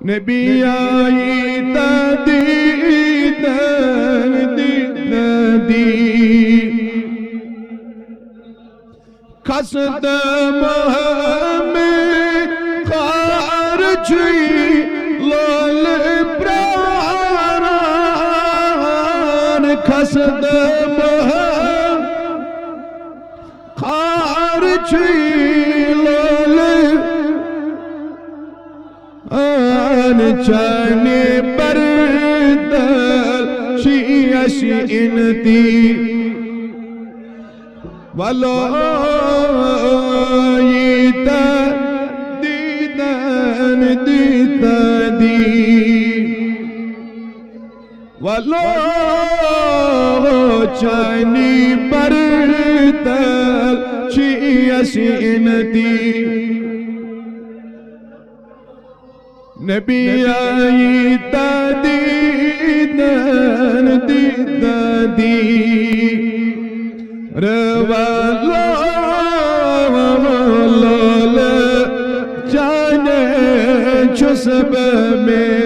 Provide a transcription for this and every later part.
نبی آئی تا دیدن دی قصد مہمی خارجی لول پراران قصد مہم خارجی لول چانے بردل شیعش انتی ولایتا دیدن دیتا دی چانے بردل شیعش انتی نبی آئی تا دیدن دیتا دی روالول جانے چسب میں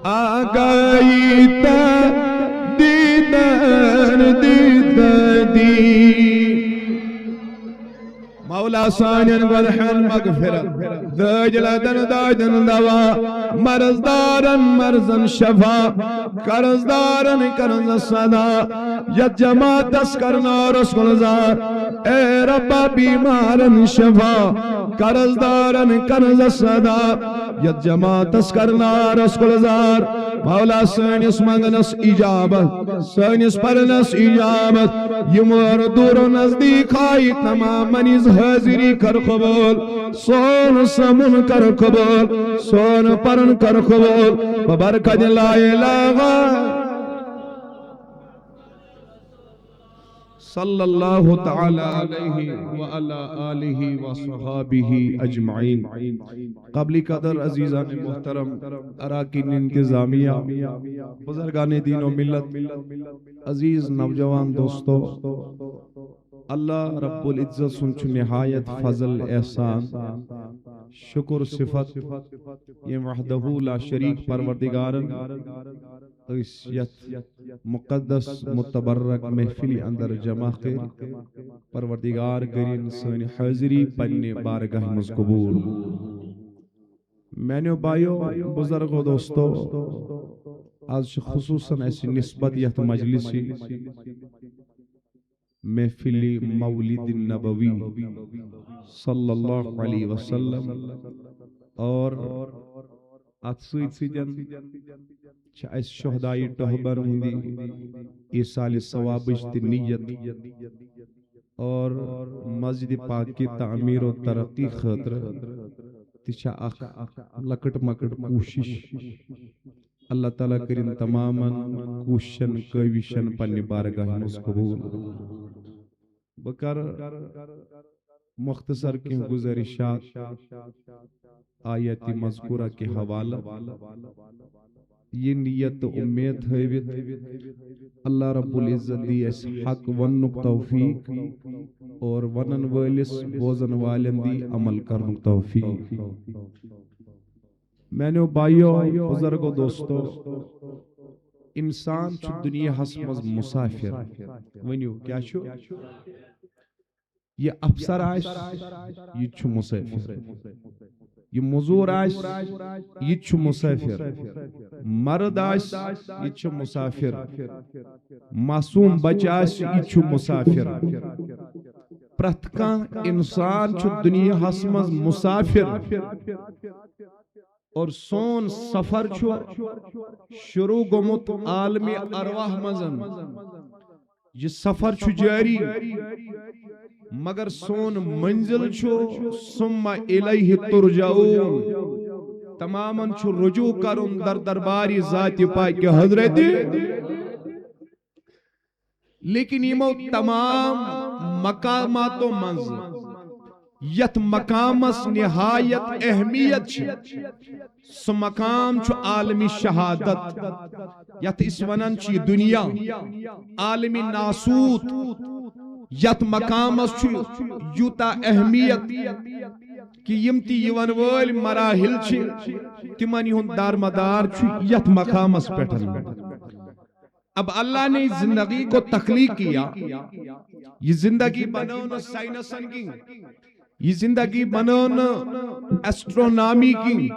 آگائی تا دیدن دیتا دی مولا سانین والحن مغفرت دجلدن دادن دوا مرزدارن مرزن شفا کرزدارن کرز صدا ید جماعت اسکرنا رسول زار اے ربا بیمارن شفا کرزدارن کرز صدا ید جماعت اسکرنا رسول زار مولا سانیس منگنس اجابت سانیس پرنس اجابت یمور دور نزدیک آئی تمام منیز حاضری کر قبول سون سمن کر قبول سون پرن کر قبول ببرکت لا الہ صلی اللہ تعالی علیہ وعلی آلہ وصحابہ اجمعین. قبل قدر عزیزان محترم، اراکین انتظامیہ، بزرگان دین و ملت، عزیز نوجوان دوستو، اللہ رب العزت سنچ نہایت فضل احسان شکر صفت یہ وحدہ لا شریک پروردگارن اس یت مقدس متبرک محفلی اندر جمع کر پروردگار کرین سن حاضری پنہ بارگاہ مز قبول. میانو بھائیو بزرگو دوستو، آج خصوصاً ایسی نسبت یت مجلسی محفلی مولد النبوی صلی اللہ علیہ وسلم اور ات سیدن اس شہدائی ٹہبر ہندی ایصال ثوابش تی نیت اور مسجد پاک کی تعمیر و ترقی خاطر تیچا اخ لکٹ مکٹ کوشش اللہ تعالیٰ کرن تماما کوشن کویشن پنی بارگاہ مز قبول. بکر مختصر کی گزارشات آیت مذکورہ کے حوالہ یہ نیت امید ہوئیت اللہ رب العزت دی اس حق ونک توفیق اور ونن والس بوزن والن دی عمل کرن توفیق. میں نے بھائیو بزرگو دوستو، انسان چھو دنیا حسمز مسافر. ونیو کیا چھو؟ یہ افسر آئیش یہ چھو مسافر، یہ مزور آئیش یہ چھو مسافر، مرد آئیش یہ چھو مسافر، معصوم بچ آئیش یہ چھو مسافر. پرتکان انسان چھو دنیا حسمز مسافر اور سون سفر چھو شروع گمت عالمی ارواح مزن. یہ سفر چھو جاری مگر سون منزل چھو ثم الیہ ترجعون. تماماً چھو رجوع کرن در درباری ذات پاک حضرت. لیکن یہ تمام مقامات و منزل یت مقامس نہایت اہمیت چھ سو مقام چھو عالمی شہادت یت اس ونن چھ دنیا عالمی ناسوت. یت مقامس چھو یوتا اہمیت کہ یمتی یون وال مراحل چھ تمن ہن دارمدار چھ یت مقامس پیٹھن. اب اللہ نے زندگی کو تخلیق کیا، یہ زندگی بناؤن سائنسن کی، یہ زندگی بناؤن ایسٹرونامی کی،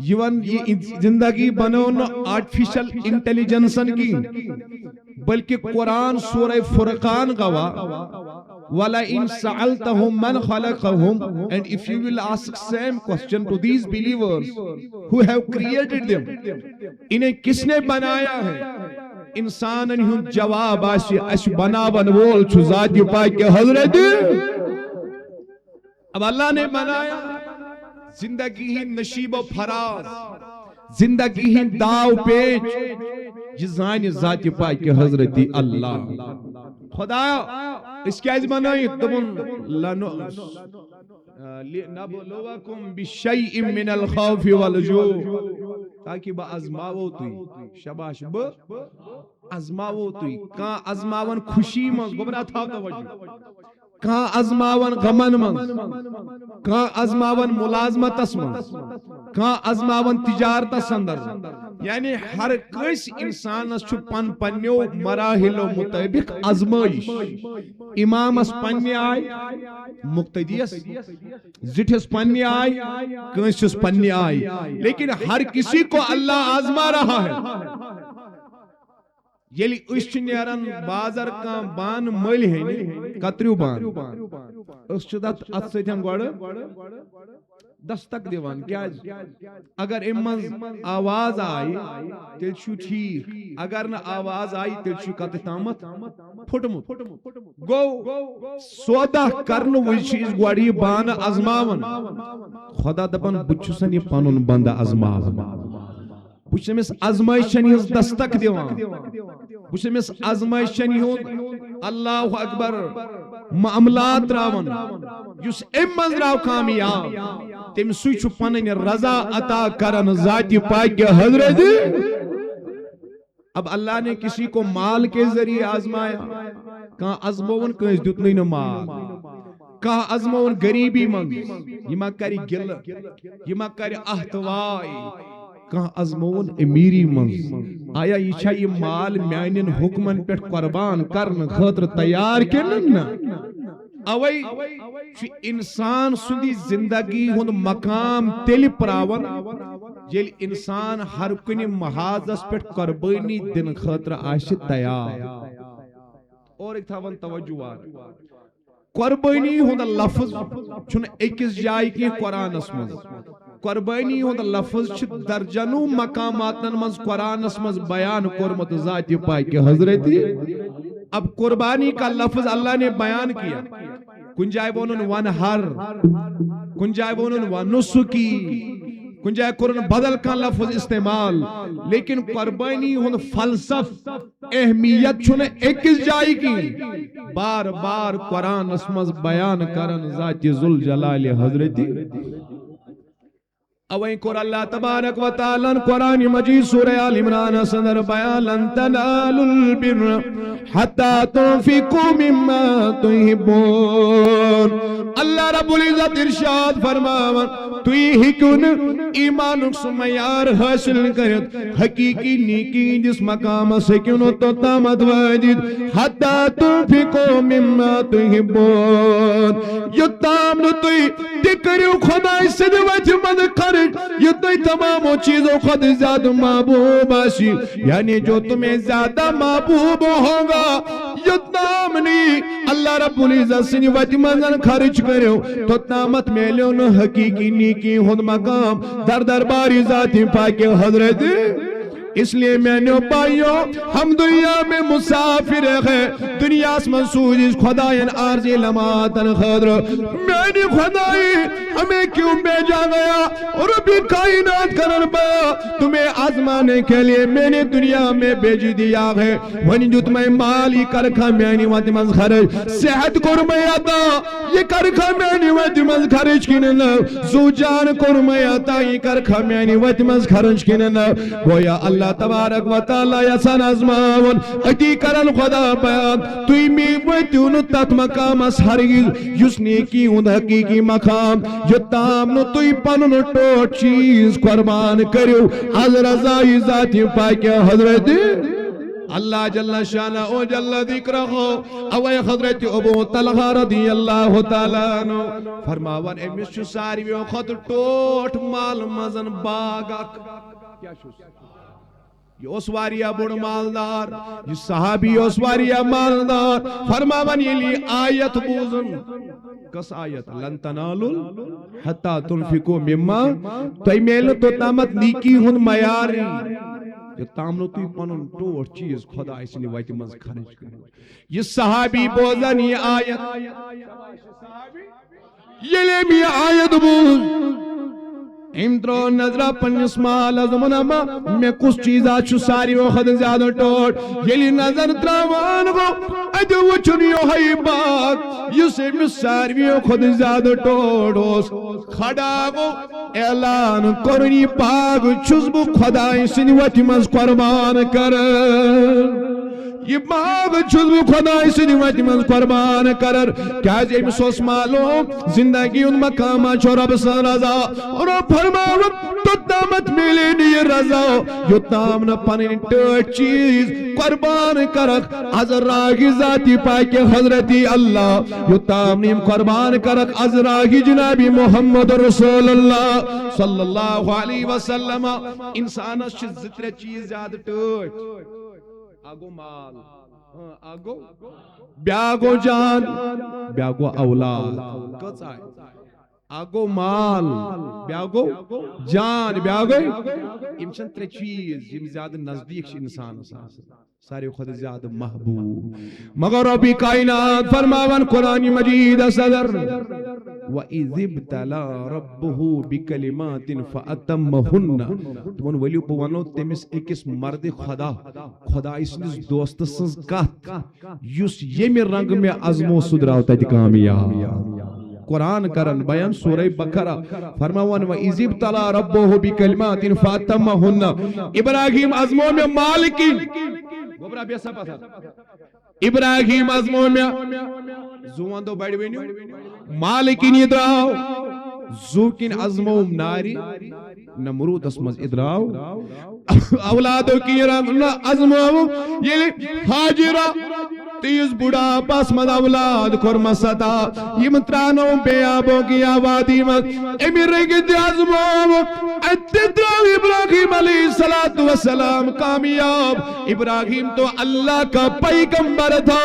یہ زندگی بناؤن آرٹیفیشل انٹیلیجنسن کی. بلکہ قرآن سورہ فرقان گواہ وَلَئِن سَأَلْتَهُمْ مَنْ خَلَقَهُمْ, and if you will ask same question to these believers who have created them, انہیں کس نے بنایا ہے؟ انسان انہیں جواب آشی اش بناون وول چھو ذات پاک کے حضرت. اب اللہ نے بنایا زندگی ہی نشیب و فراز، زندگی ہی داو پیچ، یہ زانی ذات پاک کے حضرت اللہ. خدا اس کی عزم بنائی نبلوکم بشیء من الخوف والجوع، تاکہ با ازماو توی شباش با ازماو توی. کان ازماون خوشی من گمراہ تھا توجہ، کان ازماون غمن من، کان ازماون ملازمت اسمن، کان ازماون تجارت سندر. یعنی ہر کس انسان چھو پن پنیو مراحل و مطابق ازمائش. امام اس پنی آئی مقتدیس، زٹھس پنی آئی، کنسس پنی آئی، لیکن ہر کسی کو اللہ آزما رہا ہے. یلی اس نیرن بازر کا بان مل ہے کتریو بان اس چدت ات سیتن گوڑ دستک دیوان. کیا اگر امز آواز آئی تیل چھو ٹھیک، اگر نہ آواز آئی تیل چھو کت تامت پھٹمت. گو سودا کرن وہی چیز گوڑی بان ازماون. خدا دپن بچھسن یہ پنن بندہ ازماون، بچھمس ازمائشن ہز دستک دیوان، بچھمس ازمائشن ہز اللہ اکبر معاملات تراون یس امن راو کامیاب تم سوچ پنن رضا عطا کرن ذات پاک حضرت. اب اللہ نے کسی کو مال کے ذریعے آزمایا, کہاں ازمون کنس دیتنی نہ مال, کہاں ازمون غریبی من یہ ما کری گل یہ ما کری احتوائی, کہاں ازمون امیری من آیا یہ چھا یہ مال میانین حکمن پیٹ قربان کرن خاطر تیار کنن نا. اوئی انسان سندی زندگی ہند مقام تیل پراون یل انسان ہر کن محاذس پیٹ قربانی دن خاطر آشی تیار. اور ایک تھاون توجہ قربانی ہند لفظ چھن ایکس جائے کی قرآن اسمز, قربانی ہند لفظ چھ درجنو مقاماتن مز قرآن اسمز بیان کرمت ذات پاک حضرت. اب قربانی کا لفظ اللہ نے بیان کیا, کن جائے بونن ونہر, کن جائے بونن ونسکی, کن جائے قرآن بدل کا لفظ استعمال, لیکن قربانی ہن فلسف اہمیت چھنے ایکس جائے کی بار بار قرآن اسمز بیان کرن ذات ذوالجلال حضرت. اوائیں قر اللہ تبارک و تعالی قرآن مجید سورہ آل عمران صدر بیان لن تنالوا البر حتی تنفقوا مما تحبون. اللہ رب العزت ارشاد فرماون توی ہکن ایمان سمیار حاصل کرت حقیقی نیکی جس مقام سکنو تو تامت واجد حتی تنفقوا مما تحبون. یہ تام نو توی تکریو خدای صدوات مد کر یہ تو تمام چیزوں خود زیادہ محبوب آشی, یعنی جو تمہیں زیادہ محبوب ہوگا یہ نام نہیں اللہ رب العزت سنی وقت منزل خرچ کرو تو نامت میلیوں نو حقیقی نیکی خود مقام در درباری ذات پاک حضرت. اس لیے میں نے بھائیوں ہم دنیا میں مسافر ہیں, دنیا اس منصور اس خدایان عارضی لمحاتن خضر میں نے خدای ہمیں کیوں بھیجا گیا اور بھی کائنات کرن پایا تمہیں آزمانے کے لیے میں نے دنیا میں بھیج دیا ہے. ونی جو تمہیں مالی کرکھا میں نے وقت مز خرچ صحت کرمے عطا یہ کرکھا میں نے وقت مز خرچ کنن زو جان کرمے عطا یہ کرکھا میں نے وقت مز خرچ کنن. گویا اللہ تبارک و تعالی یسان ازماون اتی کرن خدا بیان توی می ویتون تت مقام اس ہرگز یس نیکی ہند حقیقی مقام یہ تام نو توی پنن ٹوٹ چیز قربان کریو از رضای ذات پاک حضرت. اللہ جل شانہ او جل ذکرہ اوے حضرت ابو طلحہ رضی اللہ تعالیٰ عنہ فرماون امس چھ سارویو خط ٹوٹ مال مزن باغک کیا چھو یہ اس واریا بڑ مالدار یہ صحابی اس واریا مالدار فرماون یہ لی آیت بوزن کس آیت لن تنالوا حتی تنفقوا مما تو میل تو تامت نیکی ہن میاری یہ تامنو تو پنن ٹوٹ چیز خدا اسنی وقت مز خرچ کر. یہ صحابی بوزن یہ آیت یہ لے بھی آیت بوز امدرو نظرہ پنیس مال ازمنما میں کس چیزا چھو ساری وقت زیادہ ٹوٹ یلی نظر تراوان گو ادھو وچنیو ہی بات یسے میں ساری وقت زیادہ ٹوٹ ہوس کھڑا گو اعلان کرنی پاک چھزبو خدای سنی وقت مز قربان کر یہ باغ چھزبو خدای سنی وقت مز قربان کرر کیا جیم سوس معلوم زندگی ان مقامہ چھو رب سن رضا اور فرماؤں تو دامت ملے نہیں رضا یہ تامنا پنین ٹوٹ چیز قربان کرک از راگی ذاتی پاک حضرتی اللہ یہ تامنیم قربان کرک از راگی جنابی محمد رسول اللہ صلی اللہ علیہ وسلم. انسان اس زتر چیز زیادہ ٹوٹ آگو مال آگو بیاگو جان بیاگو اولاد کچھ آئے آگو مال بیاگو جان بیاگو امشن تر چیز جم زیادہ نزدیک انسان سارے خود زیادہ محبوب مگر ربی کائنات فرماون قرآن مجید صدر وَإِذِ ابْتَلَى رَبُّهُ بِكَلِمَاتٍ فَأَتَمَّهُنَّ تمن ؤلیو بہ ونو تمس أکس مرد خدا خدای سندس دوست سنز کت یس یمی رنگ میں ازمو سدراو تت کامیاب قرآن کرن بیان سورہ بقرہ فرماون وَإِذِ ابْتَلَى رَبُّهُ بِكَلِمَاتٍ فَأَتَمَّهُنَّ ابراہیم ازمو میں مالکی گوبرا بیسا پتہ ابراہیم ازمو میں زوان دو بڑی وینیو مالکی نی دراو زوکین ازمو ناری نمرود اسمز ادراو اولادو کی رنگ ازمو یہ حاجرہ تیز بڑا پاس مد اولاد کورما ستا یم ترانو بے آبوں کی آبادی مد امی رنگ دیازمو اتدراو ابراہیم علیہ السلام کامیاب ابراہیم تو اللہ کا پیغمبر تھا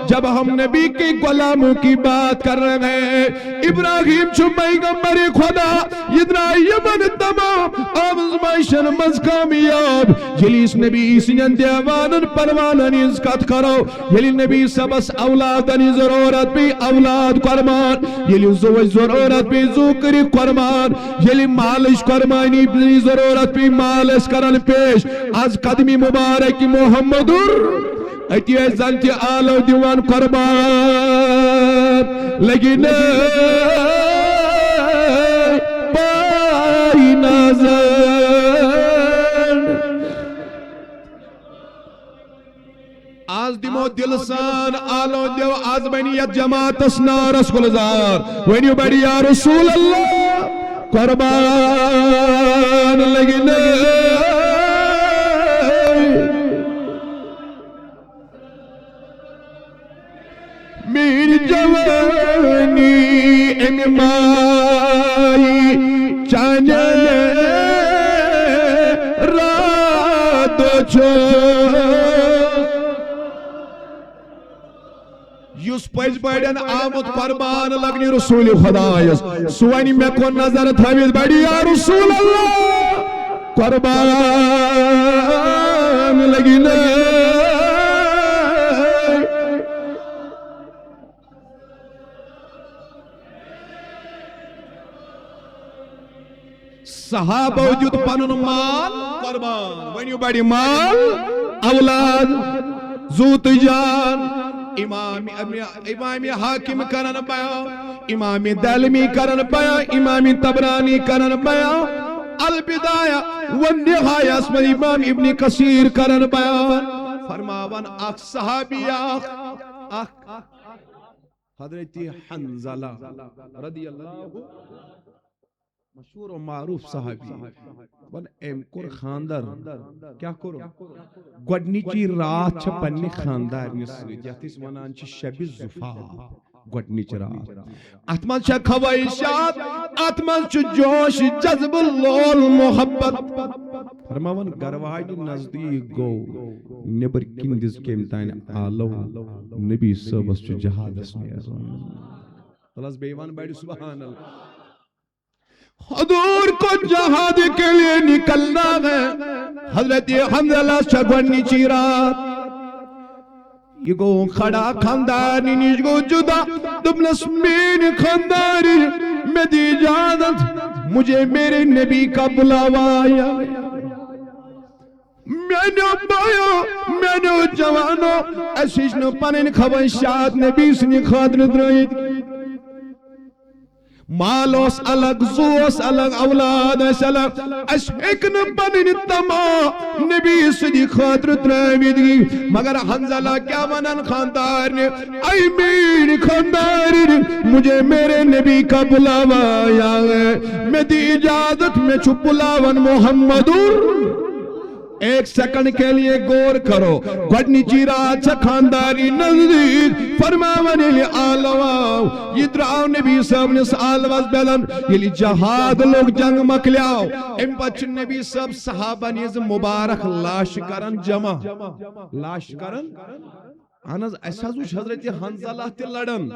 جب ہم نبی کے غلاموں کی بات کر رہے ہیں ابراہیم چھو پیغمبر خدا ادنا یمن تمام آمزمائشن مز کامیاب جلیس نبی سنن دیوانن پروانن ازکت کرو یلی نبی سبس اولادنی ضرورت بھی اولاد قربان یلی زوج ضرورت بھی زوکری قربان یلی مالش قربانی بھی ضرورت بھی مالش کرن پیش از قدمی مبارک محمدر اتی زنتی آلو دیوان قربان لیکن پائی نظر آز دیمو دلسان آلو دیو آز بینیت جماعت اسنارس گلزار وینیو بیڑی یا رسول اللہ قربان لیکن میری جوانی انمائی چانے رات چھو یس پز بڑین آمد قربان لگنی رسول خدایس سوانی میں کو نظر تھویز بڑی یا رسول اللہ قربان لگنی صحابہ وجود پنن مال قربان ونیو بڑی مال اولاد زوت جان امام حاکم کرن پایا امام دلمی کرن پایا امام تبرانی کرن پایا البدایہ والنہایہ اسم امام ابن کثیر کرن پایا فرماون اخ صحابی اخ حضرت حنزلہ رضی اللہ مشہور و معروف صحابی ون ایم کور خاندر کیا کرو گوڑنیچی رات چھ پنی خاندار نسید یاتیس ونان چھ شب زفا گوڑنیچ رات اتمن چھ خواہشات اتمن چھ جوش جذب اللول محبت فرماون گرواج نزدیک گو نبر کندز کمتین آلو نبی صبح چھ جہادس نیز تلاس بیوان بیڑی سبحان اللہ حضور کو جہاد کے لیے نکلنا ہے حضرت حنزلہ شگونی چیرات یہ گو کھڑا خاندانی نیش گو جدا دبنس مین خاندانی میں دی اجازت مجھے میرے نبی کا بلاوا آیا میں نے بایا میں نے جوانو ایسیش نو پنین خواہشات نبی سنی خاطر درائید مالوس الگ زوس الگ اولاد اس الگ اس ایکن بنین تمام نبی صدی خاطر تراویدگی مگر حنزلہ کیا منن خاندار نے اے مین خاندار نے مجھے میرے نبی کا بلاوا آیا ہے میں دی اجازت میں چھو بلاون محمدور ایک سیکنڈ کے لیے غور کرو گوڑنی چیرات سے خانداری نزدیک فرماوانی لی آلواو یہ دراؤ نبی صاحب نے سالواز بیلن یہ لی جہاد لوگ جنگ مکلیاو ام پچ نبی صاحب صحابہ نیز مبارک لاش کرن جمع لاش کرن آناز ایسا زوش حضرت حنزلہ تی لڑن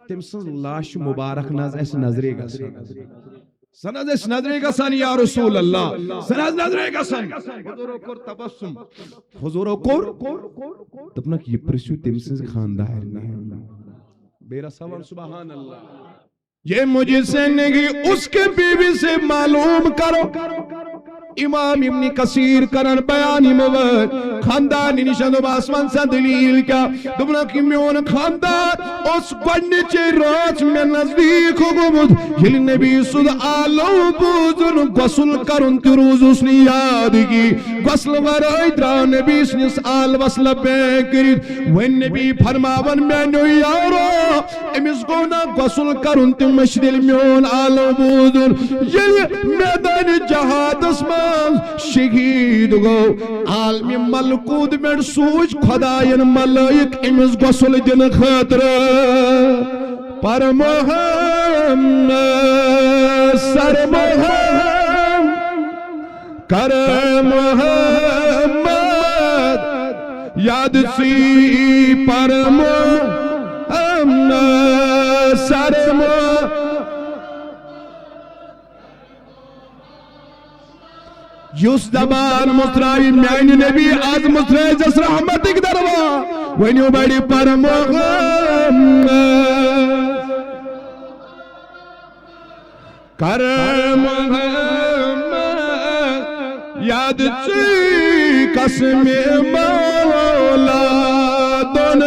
تم سنز لاش مبارک ناز ایس نظرے گا سنز اس نظرے گا سن یا رسول اللہ سنز نظرے گا سن حضورو کور تبسم حضورو کور تبنا کہ یہ پرسیو تم سے خاندار نہیں بیرا سوان سبحان اللہ یہ مجھ سے نہیں اس کے بیوی سے معلوم کرو. امام ابن کثیر کرن بیانی مواد خاندان نشان و باسمان سا دلیل کیا دبنا کی میون خاندان اس گوڑنی چے راج میں نزدیک ہوگمد یلی نبی صد آلو بوزن غسل کرن تی روز اس نے یاد کی غسل ورائی درا نبی سنس آل وصل بیکرید وین نبی فرماون میں نو یارو امس گونا غسل کرن تی مشدل میون آلو بوزن یلی میدان جہاد اسمان شہید گو عالمی ملکود میں سوچ خداین ملائک امس غسل دن خاطر پر محمد سر محمد کر محمد یاد سی پر محمد سر محمد یوس دبان مصرائی میانی نبی آز مصرائی جس رحمت ایک دروا وینیو بڑی پر محمد کر محمد یاد چی قسم مولا دون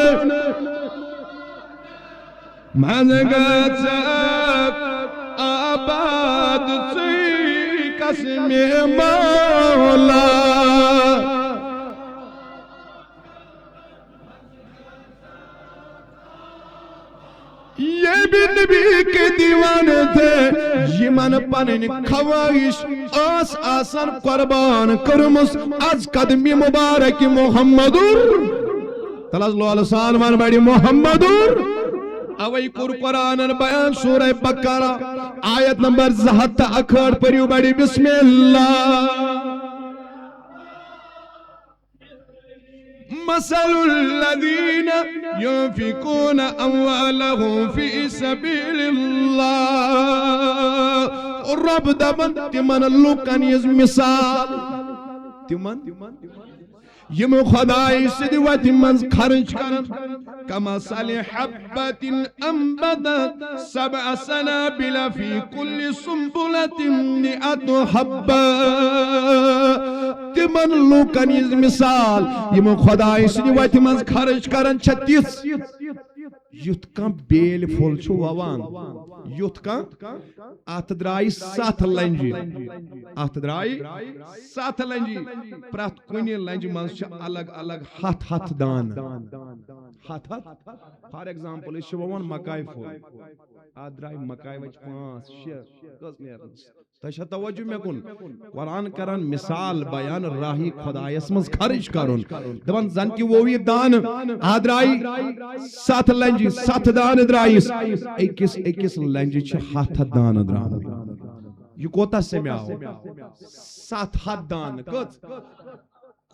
منگت آباد چی قسم مولا یہ بھی نبی کے دیوانے تھے یہ من پنن خواہش آس آسان قربان کرمس از قدمی مبارک محمدور تلاز اللہ علیہ وسلم بڑی محمدور اوئی قرآن بیان سورہ بقرہ آیت نمبر 7 پریو بڑی بسم اللہ مثل الذین ينفقون اموالهم في سبيل الله رب دبن تمن لوکن یز مثال تمن یم خدای سدی وت منز خرچ کرن کما صالح حبت انبتت 7 سنابل في كل سنبلة 100 حبة تمن لوکن یز مثال یم خدای سدی وت منز خرچ کرن 36 یوت کم بیل پھول چھو ووان یوت کم ات درائی 7 لنجی ات درائی 7 لنجی پرات کنی لنج منز چھ الگ الگ ہتھ دان ہتھ فار ایگزامپل اس ووان مکائی پھول ات درائی مکائی وچ 5 6 کس نیرنس تشہ توجہ میں کن قرآن کرن مثال بیان راہی خدایس منز خرچ کرن دبن زن کی ووی دان آدرائی 7 لنجی 7 دان درائیس ایکس لنجی چھ 7 دان درائیس یہ کوتا سے میں آؤ 7 دان کت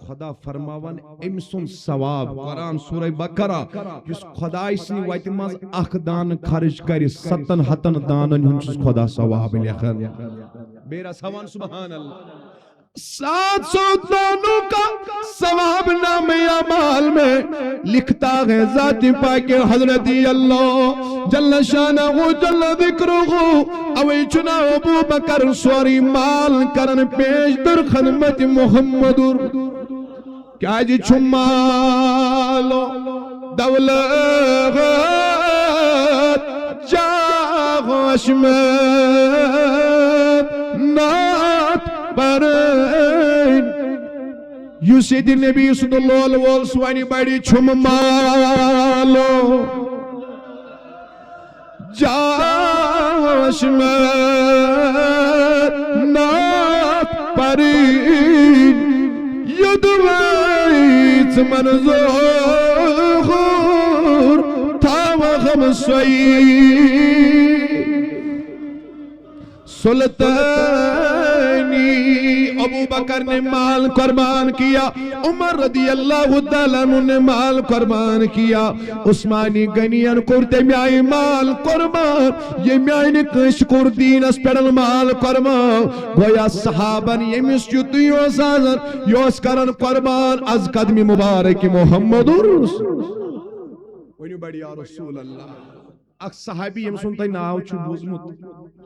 خدا فرماون امسن ثواب قرآن سورہ بقرہ جس خدای سنی ویت مز اخ دان خرچ کری 7 دانن ہنچس خدا ثواب لکھن بیرا سوان سبحان اللہ 700 دانوں کا ثواب نام اعمال میں لکھتا ہے ذات پاک حضرت اللہ جل شانہ جل ذکرہ اوی چنا ابو بکر سوری مال کرن پیش در خدمت محمد کیا جی چھمالو دولت جاغ عشمت نات برین یوسید نبی صلی اللہ علیہ وسلم بڑی چھمالو جاغ عشمت نات برین یدویت منظور تاوغم سوئی سلطانی ابو بکر نے مال قربان کیا عمر رضی اللہ تعالیٰ نے مال قربان کیا عثمانی گنیان کرتے میائی مال قربان یہ میائی نے کش کردین اس پیڑن مال قربان گویا صحابن یہ مسجد یوسازن یوس کرن قربان از قدمی مبارک محمد ونیو بڑی یا رسول اللہ اخ صحابی یم سن تہ ناو چھ بوزمت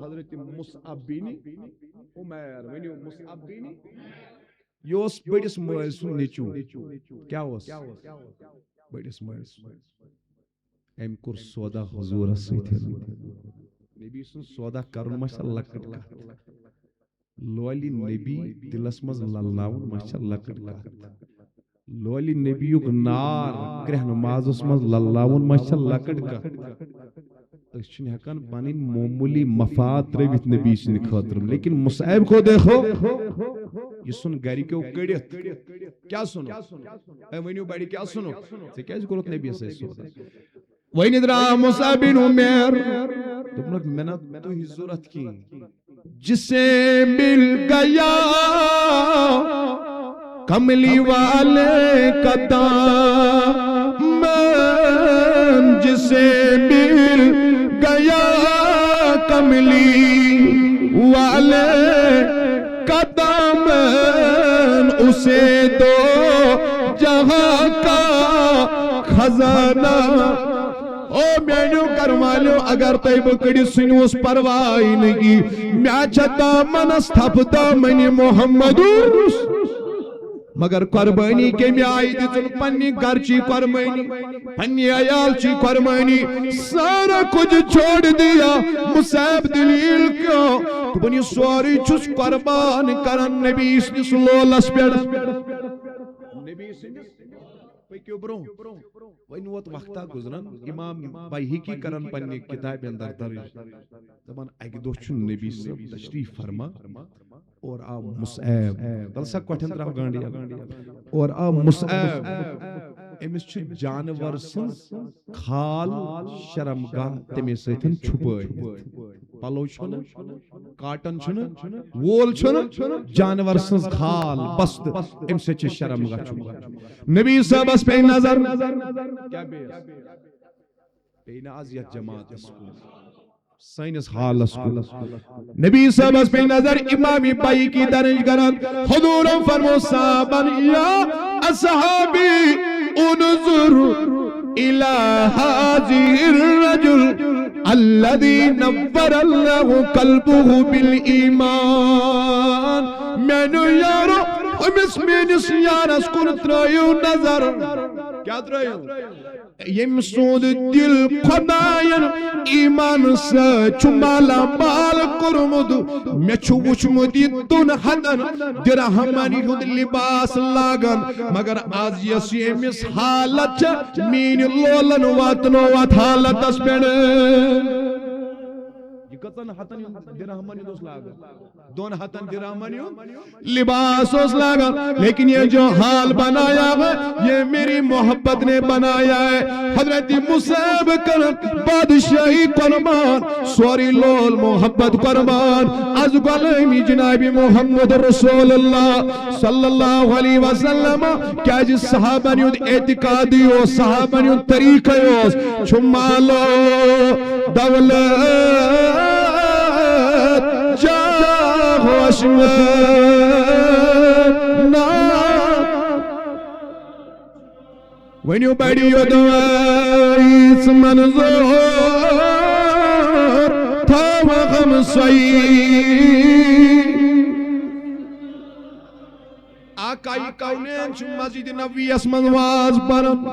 حضرت مصعب بن عمیر ونیو مصعب بن یوس بڑس مٲلۍ سُنٛد نیٚچوٗ کیٛاہ اوس بڑس مٲلۍ سُنٛد أمۍ کوٚر سودا حضوٗرس سۭتۍ نبی سُنٛد سودا کرُن ما چھِ لۄکٕٹ کتھ لولہِ نبی دلس منٛز للناوُن ما چھِ لۄکٕٹ کتھ لولہِ نبی یُک نار کرٛہنہٕ مازس منٛز للناوُن ما چھِ لۄکٕٹ کتھ أسۍ چھِنہٕ ہٮ۪کان پنٕنۍ معموٗلی مفاد ترٲوِتھ نبی سٕنٛدِ خٲطرٕ لیکن مصعب کو دیکھو یہ سن گرِکیو کڑِتھ کیا سنو اے ؤنِو بڑِ کیا سنو ژےٚ کیٛازِ کوٚرُتھ نبی سۭتۍ سودا وۄنۍ درٛاو مصعب بن عمیر دوٚپنکھ مےٚ نہ تُہۍ ضوٚرتھ کِہیٖنۍ جسے مل گیا کملی والے کا دامن جسے مل گیا کملی والے کا دامن اسے دو جہاں کا خزانہ او میانیو کرمالیو اگر تُہۍ بہٕ کٔڑِتھ ژھٕنۍہوٗس پرواے نہٕ کی مےٚ چھےٚ دامنس تھپہٕ دامنہِ محمدُس مگر قربانی کمہِ آیہِ دِژٕن پننہِ گرچی قربانی پننہِ عیالچی قربانی سارا کچھ چھوڑ دیا مصعب دلیل کیوں دوٚپُن یہِ سورُے چھُس قربان کران نبی سٕنٛدِس لولس پٮ۪ٹھ نبی سٕنٛدِس پٔکِو برونٛہہ وۄنۍ ووت وقتا گُزران امام بیہقی کران پننہِ کتابہِ اندر درج دپان اکہِ دۄہ چھُ نبی صٲب تشریف فرما اور آو مصعب تلسا کوٹھن تراو گانڈی اور آو مصعب امس چھ جانور سن کھال شرمگاہ تمس سۭتۍ چھپٲیِتھ پلو چھُنہ کاٹن چھُنہ وول چھُنہ جانور سٕنٛز کھال بست امس سۭتۍ چھِ شرمگاہ چھپٲیِتھ نبی صاحبس پے نظر کیا بیٚیہِ آز یتھ جماعتس سٲنِس حالس کُن نبی صاحبس پے نظر امام بیہقی درج کران حضورن فرمو صحابن یا اصحابی انظر الى هذه الرجل الذي نور الله قلبه بالایمان مینو یارو امس میٲنِس یارس کُن ترٲیِو نظر کیا ترٲیِو یم سود دل خداین ایمان سۭتۍ چھُ مالا مال کوٚرمُت مےٚ چھُ وُچھمُت یہِ دۄن ہتن درہمن ہُنٛد لباس لاگان مگر آز یۄس أمِس حالت چھِ میٛٲنۍ لولن واتنو اتھ حالتس پٮ۪ٹھ کٔژن ہتن درہمن ہُنٛد اوس لاگان دۄن ہتن درہمن ہُنٛد لباس اوس لاگان لیکن یہ جو حال بنایا ہے یہ میری محبت نے بنایا ہے حضرت مصعب کرن بادشاہی قربان سوری لول محبت قربان از غلامی جناب محمد رسول اللہ صلی اللہ علیہ وسلم کیازِ صحابن ہُنٛد اعتقادی اوس صحابن ہُنٛد طریقے اوس چھُ مالو دولت ونیو بڑیو دوائیس منظور تھا وغم سوئی آقائی کونین چھو مسجد نبوی اسمن واز پرن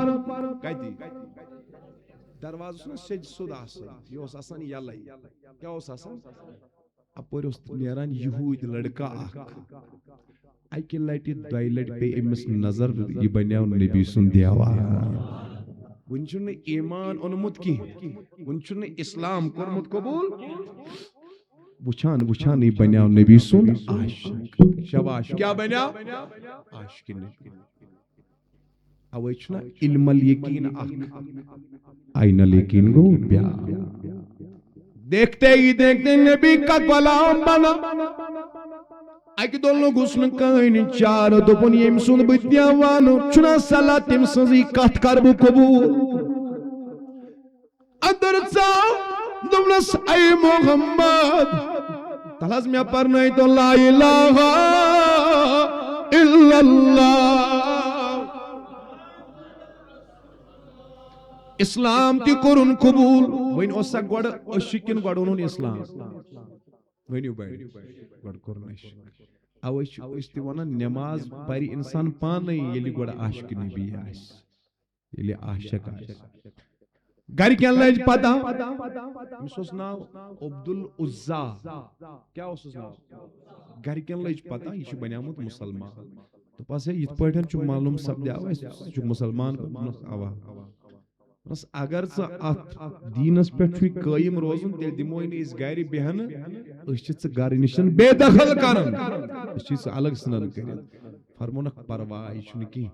کہتی درواز اسنا سج سود آسان یہ اس آسان یلائی کیا اس آسان اپور اس نیران یہود لڑکا اکی لٹی دائی لٹ پہ امس نظر یہ بنیاو نبی سن دیوا ونچن ایمان انمت کی ونچن اسلام کرمت قبول وچھان یہ بنیاو نبی سن عاشق شباش کیا بنیاو عاشق نبی اوے چھنا علم الیقین اخ آئین الیقین گو بیا دیکھتے ہی دیکھتے نبی کا غلام بنا اکی دولو گسن کائن چار دوپن یم سن بتیاوانو چھنا صلاح تم سنزی کت کربو قبول اندر چاو دمنس اے محمد تلہز میں پرنائی تو لا الہ الا اللہ اسلام تی کرن قبول وین اوسا گوڑ اشکن گوڑ انہوں اسلام ونیو بڑی گوڑ کرن اشک اوے اشتی وانا نماز پری انسان پانے یلی گوڑ عاشق نبی آئیس یلی عاشق آئیس گھر کیا لج پتا اس ناو عبدالعزا کیا اس ناو گھر کیا لج پتا یہ چھو بنیامت مسلمان تو پاس ہے یہ پڑھن چھو معلوم سب دیا ہوا ہے چھو مسلمان آوا بس اگر سا دینس پہ چھوئی قائم روزن تیل دموئین اس گھری بہن اس چیز سے گھر نشن بے دخل کرن اس چیز سے الگ سنن کرن فرمونک پروائی چھنکی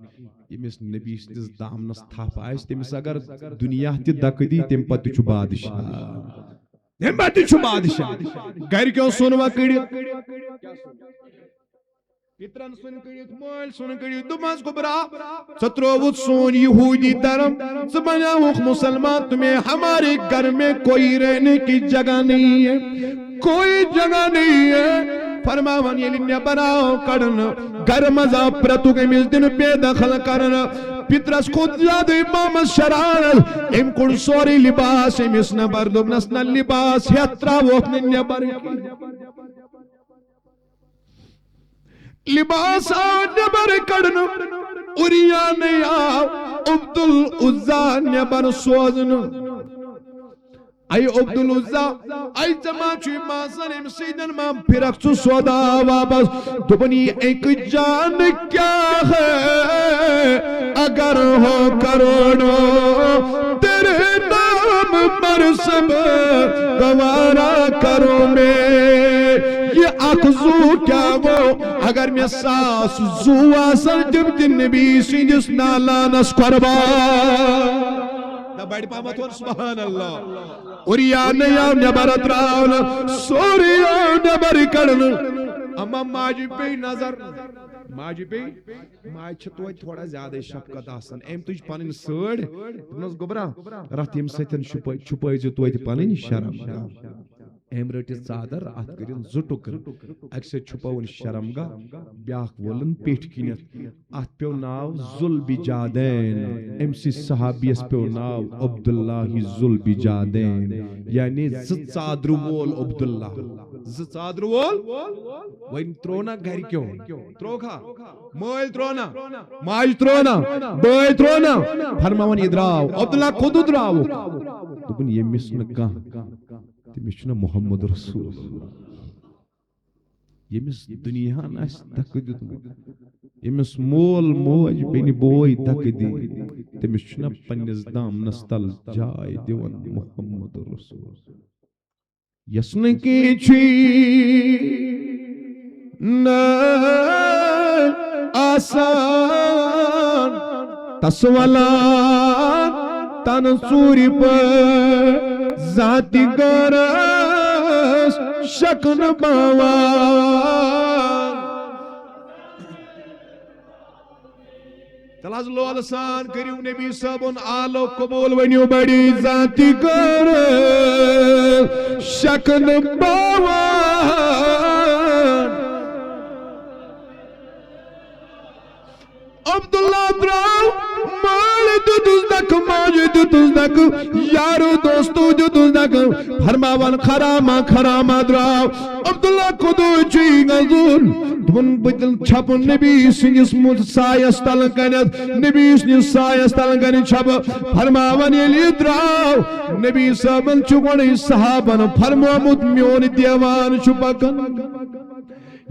یمس نبی اس دامنس تھاپ آئیس تیمس اگر دنیا تی دک دی تیم پتی چھو بادشاہ تیم پتی چھو بادشاہ گھر کیوں سنوا کڑی پیتران سن کڑیت مول سن کڑیت دماز گبرا ستروت سون یہودی درم زبانہ وق مسلمان تمہیں ہمارے گھر میں کوئی رہنے کی جگہ نہیں ہے کوئی جگہ نہیں ہے فرماون یہ لنیا بناو کرن گھر مزا پرتو کے مز دن پہ دخل کرن پیترس خود یاد امام شران ام کن سوری لباس امس نبر دبنس نہ لباس یترا وقت نبر لباس نبر کڑن اوریا نیا عبدالعزا نبر سوزن ای عبدالعزا ای زمان چوی مازن ام سیدن ماں پھرک چو سودا واپس دبنی ایک جان کیا ہے اگر ہو کروڑو تیرے نام پر سب گوارا کرو میں یہ اخزو کیا وہ اگر میں ساس زو آسل جب دن نبی سینجس نالانس قربا نا بیڑی پامت ور سبحان اللہ اوریا نیا نبر اتراؤن سوریا نبر کرن اما ماجی پہ نظر ماجی پہ ماجی چھتوئی تھوڑا زیادہ شفقت آسن ایم تجھ پانین سوڑ تمنس گبرا رہت یم سیتن چھپائی جو توئی تھی پانین شرم ایم رٹی صادر آت کرن زٹو کر اکسے چھپاون شرمگا بیاک ولن پیٹ کینت آت پیو ناو ذل جادین ام سی صحابیس پیو ناو عبداللہ ذل جادین یعنی زد صادر وول عبداللہ زد صادر وول وین ترونا گھر کیوں ترو کھا مویل ترونا ماج ترونا بوئی ترونا فرماون ادراو عبداللہ خود ادراو دبن یہ مسن کہاں تمشنا محمد رسول یمس دنیا ناس تک دیت یمس مول موج بینی بوئی تک دی تمشنا پنیز دام نستل جائے دیون محمد رسول یسن کی چھی نال آسان تسولان تنصوری پر ذاتی گرس شکن باوان تلاز لو علسان کریو نبی صاحبون آلو قبول ونیو بڑی ذاتی گرس شکن باوان عبداللہ دراو مال دو دزدک ماجد دزدک یارو دوستو جو دزدک فرماوان خراما دراو عبداللہ کدو چی گزون دون بدل چھپ نبی سنجس مد سایس تل کنت نبی سنجس سایس تل کنت چھپ فرماوان یلی دراو نبی صاحبن چکوڑی صحابن فرمامت میون دیوان چھپکن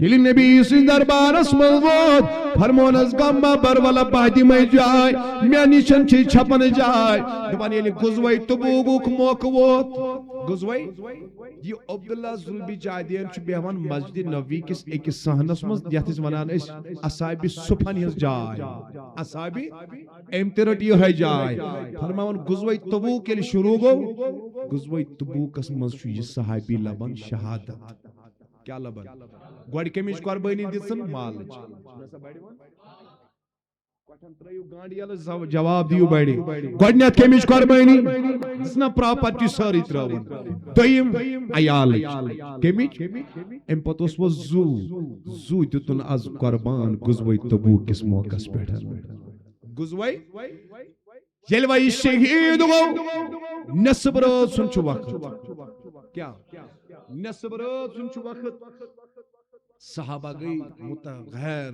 یلی نبی سی دربار اسمل وود فرمون از گمبا بروالا پاہدی میں جائے میں نیچن چی چھپن جائے دبان یلی گزوائی تبوگوک موک وود گزوائی یہ عبداللہ ذل جادین چو بیوان مسجد نبی کس ایک سہنس مز دیتیز ونان اس اصحابی سپن ہز جائے اصحابی امترٹی ہے جائے فرمون گزوائی تبوک یلی شروع گو گزوائی تبوک اس مز چو یہ صحابی لبن شہادت کیا لبن گوڑ کمیش قربانی دیتسن مالج جواب دیو بیڑی گوڑنیت کمیش قربانی دیتسنا پراپرٹی ساری تراؤن دویم ایالج کمیش امپت اس وہ زو دیتن از قربان گزوئی تبوک کس موقع اس پیٹھا گزوئی یل وی شہید گو نصب رات سن وقت کیا نصب رات سن وقت صحابہ گئی متغیر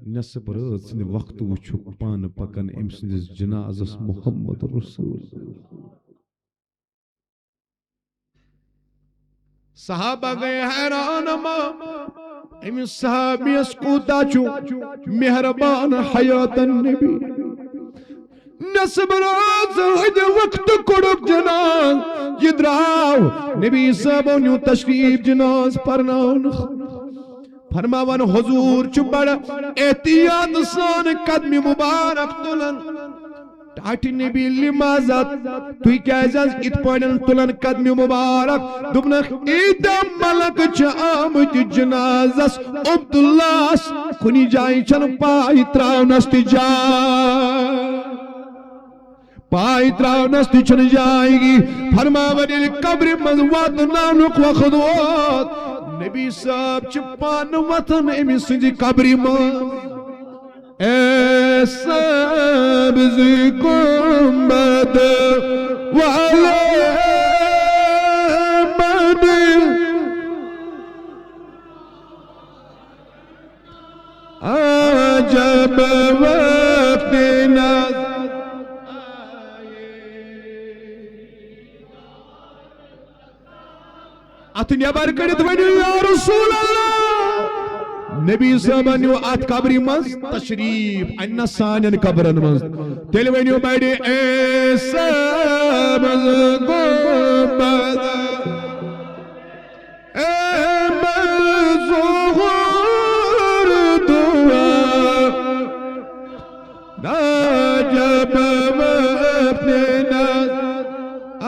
نصب رات سن وقت وچھو پان پکن ام سندس جنازس محمد رسول صحابہ گئے حیران ما ام صحابی اس کوتا چو مہربان حیات النبی نصب رات سن وقت کڑک جناز یہ دراو نبی صاحبوں نیو تشریف جناز پرناون فرماون حضور چو بڑا احتیاط سان قدم مبارک تلن ٹاٹی نبی لماذا توی کیازاز ات پوڑن تلن قدم مبارک دبنخ ایدہ ملک چا آمد جنازس عبداللہ کنی جائیں چن پائی تراؤنست پائی تراؤنست چن جائے گی فرماون قبر مزوات نانک وخدوات نبی صاحب چپان وطن امی سنجی قبری ماں اے سبز گنبد وعلامت عجب وقت نظر اتنی ابار کردت ونیو یا رسول اللہ نبی صاحب انیو آت قبری مز تشریف انہ سانین قبرن مز تیل ونیو بیڑی اے سبز گنبد اے مزہور دعا جب وقت نظر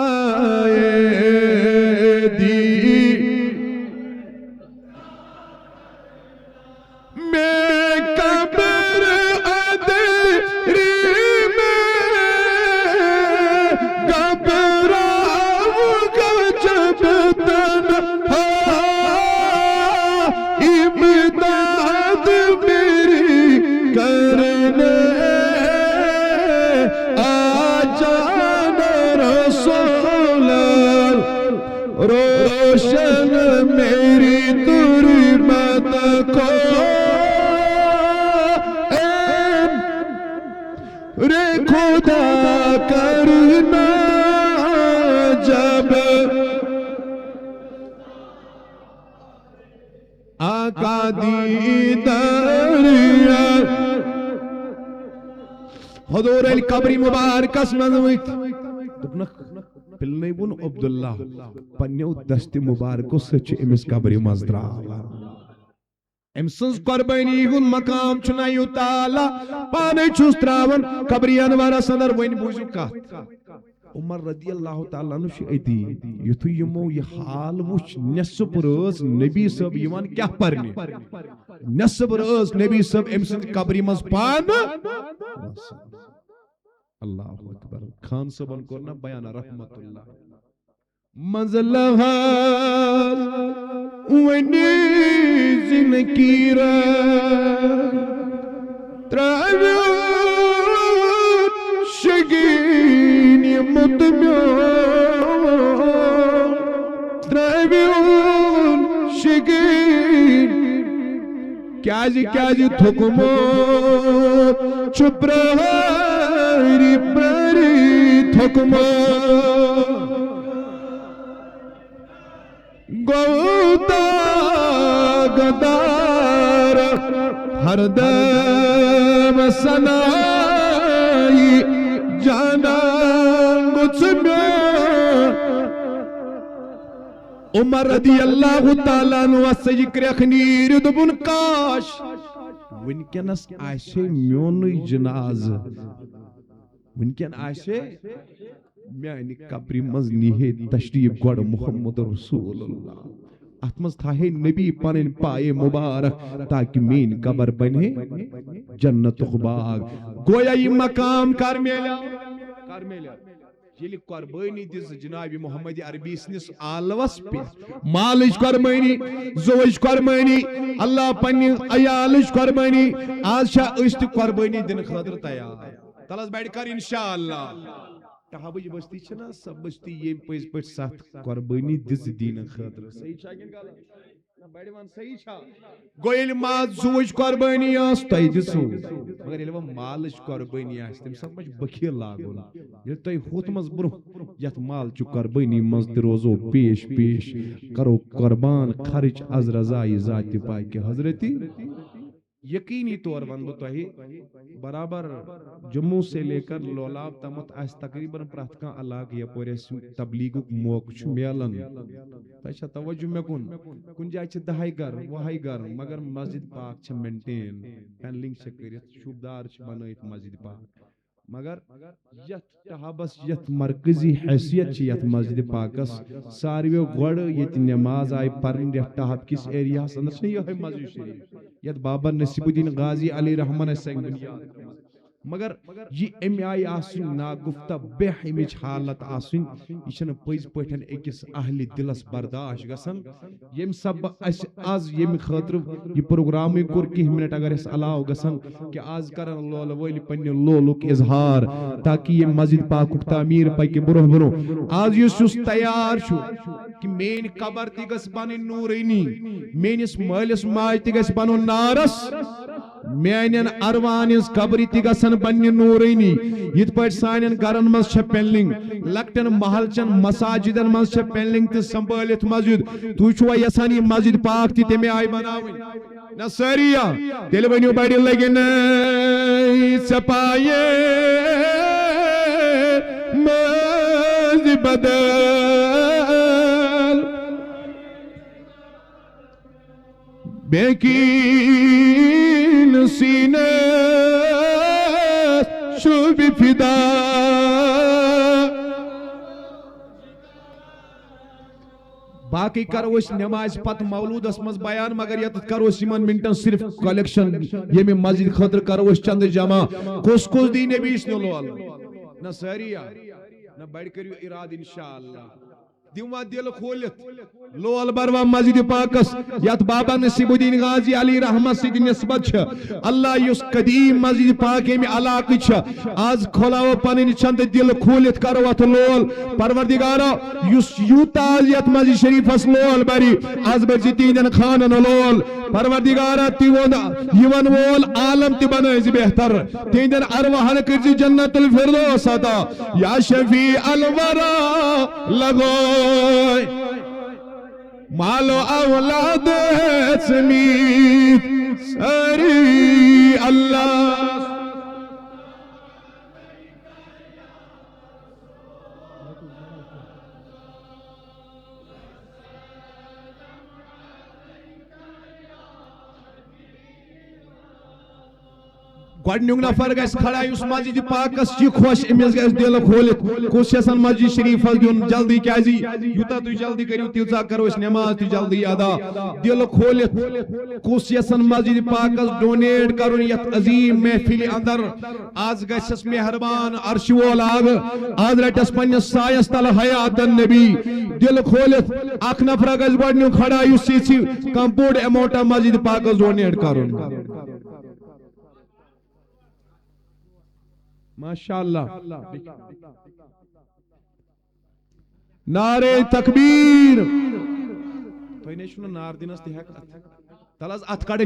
آئے روشن میری تربت کو رے خدا کرنا جب آقا دیدار حضور القبر مبارک اسمنویت پلنے بون عبداللہ پنیو دست مبارکو سچ امس قبری مزدرا امسنز قربانی ہن مقام چنائیو تعالی پانے چوستراون قبری انوار صدر وین بوزو کا عمر رضی اللہ تعالیٰ عنہ ایدی یتھو یمو یہ حال وچ نصب روز نبی صاحب یوان کیا پرنی نصب روز نبی صاحب امسنز قبری مز پانا اللہ اکبر خان صاحبن کرنا بیان رحمت اللہ منزلہ ونی زنکیرہ تراویون شگین مدمیون تراویون شگین کیازی تھکمو چپ رہا پری تھکمو گوتا گدار ہر دم سنائی جانا گچھ میں عمر رضی اللہ تعالیٰ عنہ سجکر اخنیر دبن کاش ونکنس آشے میونی جناز ونکن آشے میانی قبری مزنی ہے تشریف گوڑ محمد رسول اللہ اتمز تھا ہے نبی پانن پائے مبارک تاکہ مین قبر بنے جنت باغ گویا یہ مقام کر میلیا یلی قربانی دیز جناب محمد عربی سنس آلوس پی مالش قربانی زوج قربانی اللہ پنی ایالش قربانی آج شاہ اشت قربانی دن خاطر تیار تلس بڑ کر انشاءاللہ ٹہبج بستی چھنا سب بستی یہ پز پٹ ساتھ قربانی دز دین خاطر صحیح چھا کن غلط بڑ ون صحیح چھا گویل ماز زوج قربانی اس تہ دسو مگر یل مالچ قربانی اس تم سب مچ بخیل لاگون یل تہ ہوت مز برو یت مال چ قربانی مز تہ روزو پیش پیش کرو قربان خرچ از رضای ذات پاک حضرت یقینی طور ون بہ تہ برابر جموں سے لے کر لولاب تامت اس تقریباً پرت کان علاقہ یپور اس تبلیغک موقع چھ میلن تہ توجہ مے کن جائے چھ دہائی گر وہائی گر مگر مسجد پاک چھ مینٹین پینلنگ چھ کرت شوبدار چھ بنائت مسجد پاک مگر یت ٹہبس یت مرکزی حیثیت چھ یت مسجد پاکس سارویو گوڑ یت نماز آئی پرن یت ٹہب کس ایریا اندر چھ یہ مسجد شریف یت بابا نصیب الدین غازی علی رحمان سنگ بنیاد مگر یہ امی آئی آسن ناگفتہ بے امچ حالت آسن یہ چھن پز پٹھن اکس اہل دلس برداشت گسن یم سب اس آز یم خاطر یہ پروگرام کور کہ منٹ اگر اس علاوہ گسن کہ آز کرن لول ولی پنہ لولک اظہار تاکہ یہ مسجد پاک تعمیر پکہ برو برو آز یس تیار چھو کہ مین قبر تہ گس بن نورینی مینس مالس ماج تہ گس بن نارس میانن اروان اس قبر تہ گسن بن نورینی یت پٹ سانن گرن مز چھ پینلنگ لکٹن محل چن مساجدن مز چھ پینلنگ تہ سنبھالت مسجد تو چھو یسان یہ مسجد پاک تہ تمے آئی بناوین نہ ساریا تیل ونیو بڑی لگن سپائے مز بدل بیکین سینے شوب فدا باقی کرو اس نماز پت مولود اسمز بیان مگر یت کرو اس یمن منٹن صرف کلیکشن یمی مسجد خاطر کرو اس چند جمع کس کس دی نبی اس نلوال نہ ساریا نہ بڑھ کریو اراد انشاءاللہ دیوما دل کھولت لول بروا مسجد پاکس یت بابا نصیب الدین غازی علی رحمت سید نسبت چھ اللہ یس قدیم مسجد پاک امی علاقہ چھ آز کھولاو پنن چند دل کھولت کرو ات لول پروردگارا یس یوتا یت مسجد شریف اس لول بری آز برزی تیندن خانن لول پروردگارا تیون یون وول عالم تی بنائز بہتر تیندن ارواحن کرزی جنت الفردوس عطا یا شفیع الورا لگو مالو اولاد سمیت سری اللہ گوڑنیونگ نفر گیس کھڑا اس مسجد پاکس چی خوش امیز گیس دل کھولت کس یسن مسجد شریف دیون جلدی کیازی یوتا تو جلدی کریو تیزا کرو اس نماز تو جلدی ادا دل کھولت کس یسن مسجد پاکس ڈونیٹ کرو یت عظیم محفل اندر آز گیس مہربان عرش وول آگ آز رٹس پنیس سایس تل حیات النبی دل کھولت اک نفر گیس گوڑنیونگ کھڑا اس سیسی کمپوڈ اموٹا مسجد پاکس ڈونیٹ کرو ماشاءاللہ نعرہ تکبیر تو انہیں شنو نار دینس تی حق تلاز ات کڑ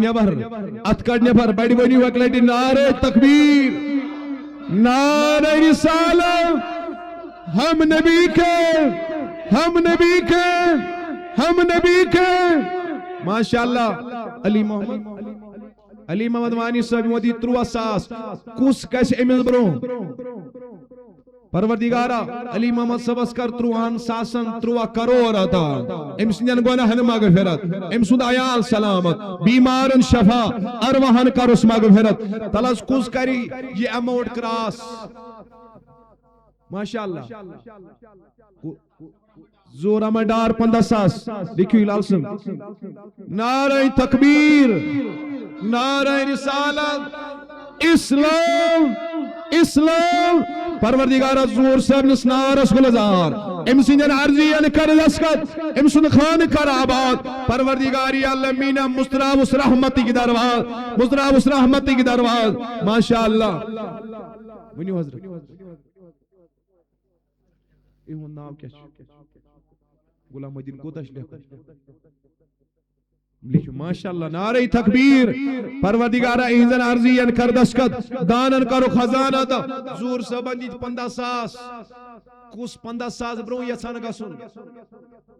نبر بڑی بڑی وکلیٹی نعرہ تکبیر نعرہ رسالہ ہم نبی کے ماشاءاللہ علی محمد وانی صاحب مودی 3 ساس کس کیسے امیز برو پروردگارا علی محمد صاحب کر 3 ساسن 3 کروڑ آتا امسنین گناہن مغفرت امسند عیال سلامت بیمارن شفا ارواحن کرس مغفرت تلس کس کری یہ اموٹ کراس ماشاءاللہ زورا میں ڈار 15 ساس لکھو ہلال سن نعرہ تکبیر نعرہ رسالت اسلام پروردگارہ زور صاحب نس نارس گلزار امسنجن عرضی کر لسکت امسن خان کر آباد پروردگاری علمینہ مستراوس رحمتی کی درواز ماشاءاللہ ونیو حضرت اِہُنٛد ناو کیا چھُ غلام الدین کوتاہ چھُ لیکھو ماشاءاللہ نعرہ تکبیر پروردگارہ اِہنٛزن عرضین کر دستخط دانن کرو خزانہ تہٕ ظہور صٲبن دِتۍ 15,000 کُس 15,000 برونٛہہ یژھان گژھُن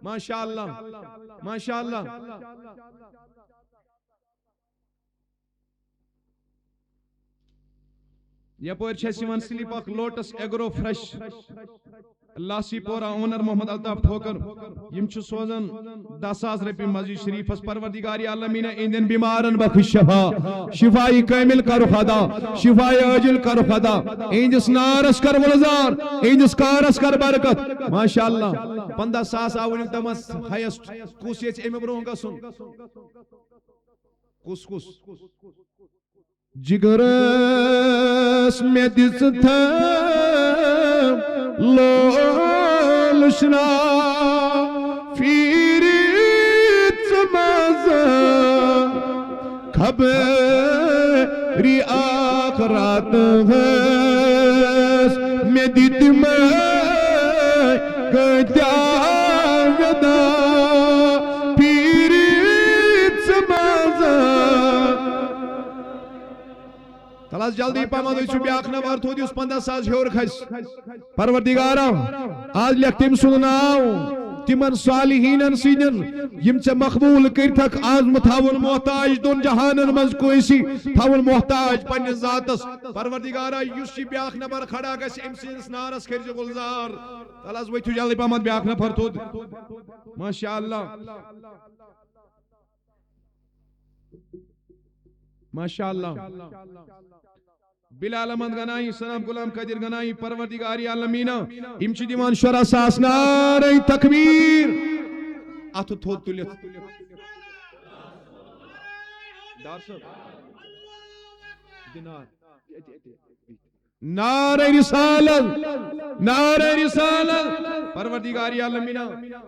ماشاءاللہ ماشاءاللہ یپٲرۍ چھِ اَسہِ یِوان سِلِپ اکھ لوٹس ایگرو فریش لاسی پورہ اونر محمد الطاف ٹھوکر یم چھِ سوزان 10,000 رۄپیہِ مسجد شریفس پروردگار عالمینہ اِہنٛدٮ۪ن بیمارن بخش شفا شفائی کامل کرو خدا شفائی عاجل کرو خدا اِہنٛدِس نارس کر گلزار اِہنٛدِس کارس کر برکت ماشاءاللہ 15,000 آو وٕنیُک تامس ہایسٹ کُس یژھِ اَمہِ برونٛہہ گژھُن کُس کُس جگرس میں دس تھا لولشنا فیریت مازا خبری آخرات ہے میں دیت میں کتیا ودا فیریت مازا تلاس جلدی پامد ہوئی چھو بیاک نوار تھو دیوس 15,000 ہیور کھس پروردگارا آج لیک تم سنناو تمن صالحینن سینن یم چا مقبول کرتک آز متھاون محتاج دون جہانن مز کوئیسی تھاون محتاج پنی ذاتس پروردگارا یوسی بیاک نبر کھڑا گس ام سینس نارس کرج گلزار تلاس ویتھو جلدی پامد بیاک نفر تھو ماشاءاللہ ماشاءاللہ بلال احمد گنائی سلام غلام قادر گنائی پروردگاری عالمینہ ام چھ دیوان شرع ساس نعرہ تکبیر اتھ تھوت تلت دار صاحب دینار نعرہ رسالت پروردگاری عالمینہ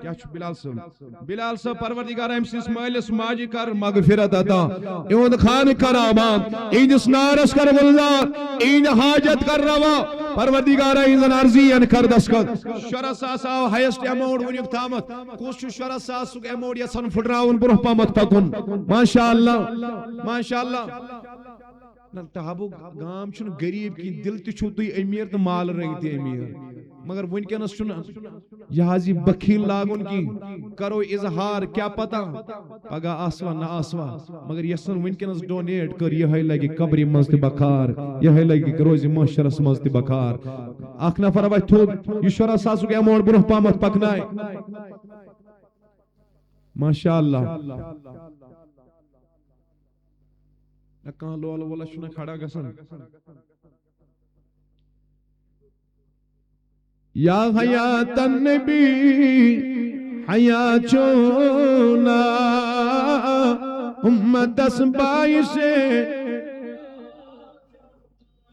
کیا چھو بلال صاحب پروردگار امسیس مالس ماجی کر مغفرت عطا ایون خان کر آباد ایندس نارس کر گلزار ایند حاجت کر روا پروردگار ایندن عرضین کر دستخط شرع ساس آو ہائیسٹ اماؤنٹ ونیک تھامت کس چھو شرع ساسک اماؤنٹ یسن پھٹراون برہ پامت پکن ماشاءاللہ ماشاءاللہ تحابو گام چھن غریب کی دل تی چھو تی امیر تو مال رنگ تی امیر مگر ونکنس چھن یہازی بخیل لاگن کی کرو اظہار کیا پتا پگا آسوا نہ آسوا مگر یسن ونکنس ڈونیٹ کر یہ لگی قبری مزد بکار یہ لگی روزی معاشرس مزد بکار اخ نفر وقت تھو یہ شرع ساسو کے امور برہ پامت پکنائے ماشاءاللہ کان لول وولا چھنا کھڑا گسن یا حیات النبی حیات چونا امت اسبائی سے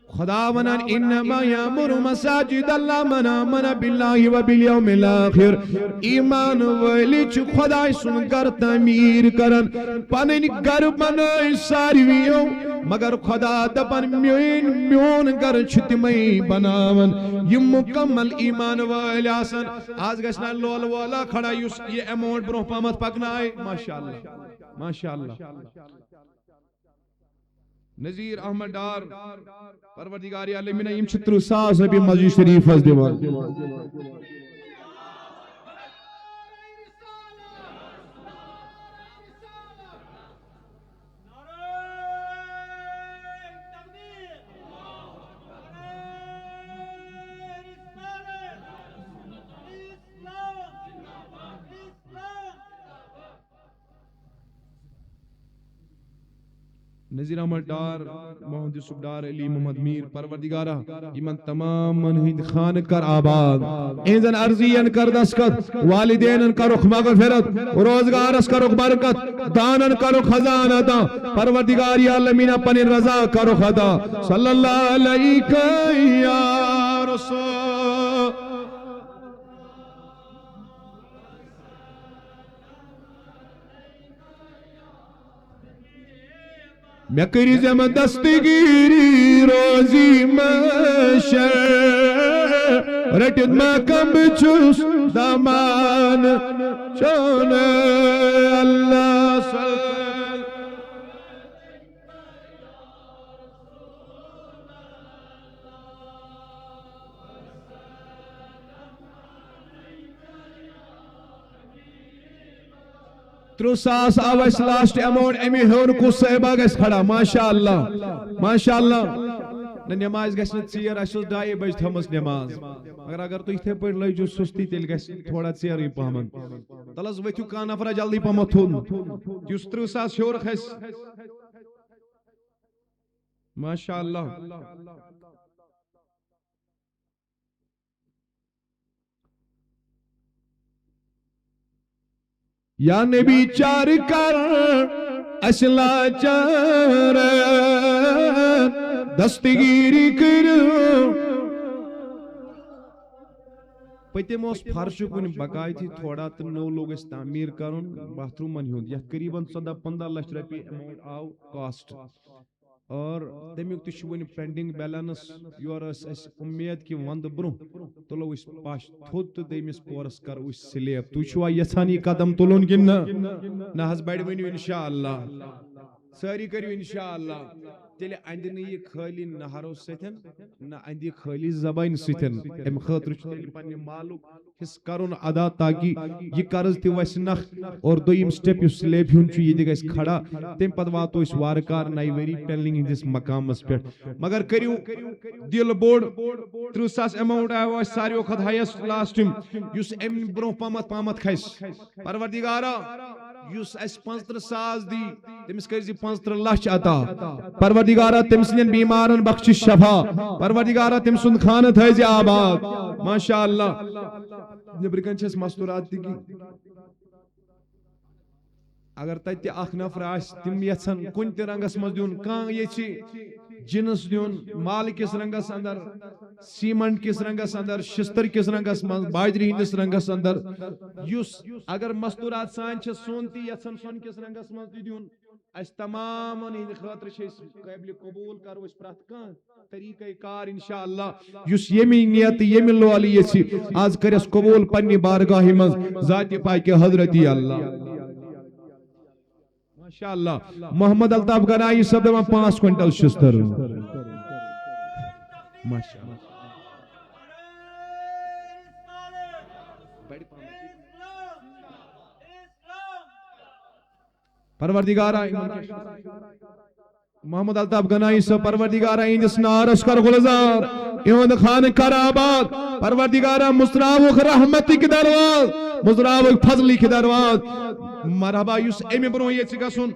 خدا ونان انما یامر مساجد اللہ من آمن باللہ و بالیوم الاخر ایمان ولی چھ خدا سن گر تعمیر کرن پنن گر بنائی سارویوں مگر خدا دپن میون گر چھ تمئی بناون یم مکمل ایمان ولی آسن آج گشنا لول والا کھڑا یہ اماؤنٹ برہ پامت پکنائے ماشاءاللہ ماشاءاللہ نذیر احمد ڈار پروردگاری عالمینہ یم چھ 30,000 رۄپیہِ مسجد شریفس دِوان نذیر احمد ڈار محمد یوسف ڈار علی محمد میر پروردگارہ ایمن تمام منہد خان کر آباد اہزن عرضین کر دستخط والدین کرو مغفرت روزگارس کرو برکت دانن کرو خزانہ دا پروردگاری عالمینہ پنی رضا کرو خدا صلی اللہ علیہ یا رسول میں کری زم دستگیری روزی مشر رٹت مقام بچوس دامان چون اللہ صلی ترساس آوائس لاسٹ اماؤنٹ امی ہون کو صحبہ گیس کھڑا ماشاءاللہ ماشاءاللہ نماز گیس نتیر ایسوس ڈائی بج تھمس نماز اگر تو اتھے پر لئی جو سستی تیل گیس تھوڑا چیری پامن تلز ویتیو کانا فرا جلدی پامتھون جس ترساس شور خیس ماشاءاللہ یا نبی چار کر اسلا چار دستگیری کرو پتیم اس فرش کن بقائی تھی تھوڑا تو نو لوگ اس تعمیر کرن باتھ روم من ہوں یا قریباً 14-15 لاکھ روپے اماؤنٹ آو کاسٹ اور تمیک تشوین پینڈنگ بیلنس یور اس امید کی وند برو تلو اس پاش تھود تو دیمس پورس کر اس سلیب تو چھوا یسانی قدم تلون کی نا حس بیڑ ونیو انشاءاللہ ساری کریو انشاءاللہ تیلے اندنی یہ خالی نہارو ستن نہ اندی خالی زبان ستن ام خاطر تیلے پانی مالو حس کرون ادا تاکہ یہ قرض تی ویس نخ اور دویم سٹیپ یو سلیب ہون چو یہ دیگا اس کھڑا تیم پد واتو اس وارکار نائی ویری پینلنگ ان جس مقام اس پیٹ مگر کریو دیل بورڈ 300 اماؤنٹ آئے وہ ساری وقت ہائیسٹ لاسٹم یوس ام برو پامت خیس پروردگارا یوس اس 15,000 دی تمس کرزی 15 لچھ عطا پروردگارا تمسنین بیمارن بخش شفا پروردگارا تمسن خانت ہے جی آباد ماشاءاللہ نبرکن چھس مستورات دی کی اگر تیتی اخ نفر آس تم یتسن کن تی رنگس مز دیون کان یہ چی جنس دیون مال کس رنگس اندر سیمنٹ کس رنگس اندر شستر کس رنگس مز باجری ہندس رنگس اندر یوس اگر مستورات سان چھ سونتی یتسن سون کس رنگس مز دیون اس تمام ہند خاطر قابل قبول کرو اس پرات کان طریقہ کار انشاءاللہ یس یمی نیت یمی لوالی یسی آز کرس قبول پنی بارگاہی مز ذات پاک حضرت اللہ ماشاءاللہ محمد الطاف گنائی سب دمان 5 کوئنٹل شستر ماشاءاللہ پروردگارہ محمد الطاف گنائی سے پروردگارہ انجس نارس کر غلزار ایوند خان کر آباد پروردگارہ مصراوخ رحمتی کی درواز مصراوخ فضلی کی درواز مرحبا یوس ایمی برو یہ چکا سن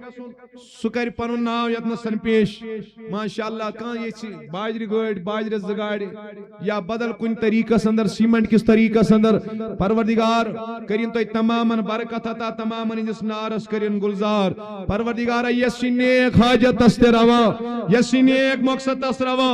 سکر پنن ناو یتنا سن پیش ماشاءاللہ کان یہ چی باجری گوڑ باجری زگاڑ یا بدل کن طریقہ سندر سیمنٹ کس طریقہ سندر پروردگار کرین تو تماما برکت عطا تماما انجس نارس کرین گلزار پروردگار یسی نیک حاجت است روا یسی نیک مقصد است روا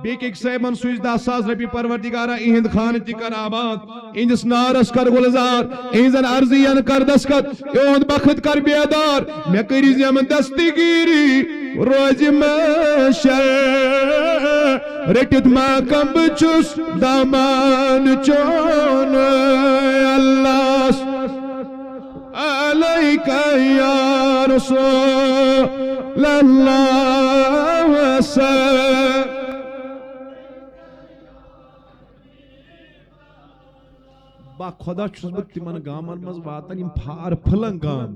بیک ایک سیبن سویز 10,000 روپی پروردگار ایہند خان تی کر آباد انجس نارس کر گلزار ایزن ارزیان کر دسکت ایوند بخت کر بیدار میں کری زیم دستگیری روز مشر رٹت مقام بچوس دامان چون اللہ علیکہ یا رسول اللہ وسلم با خدا چھس بہ تمن گامن مز واتن یم پھار پھلنگ گام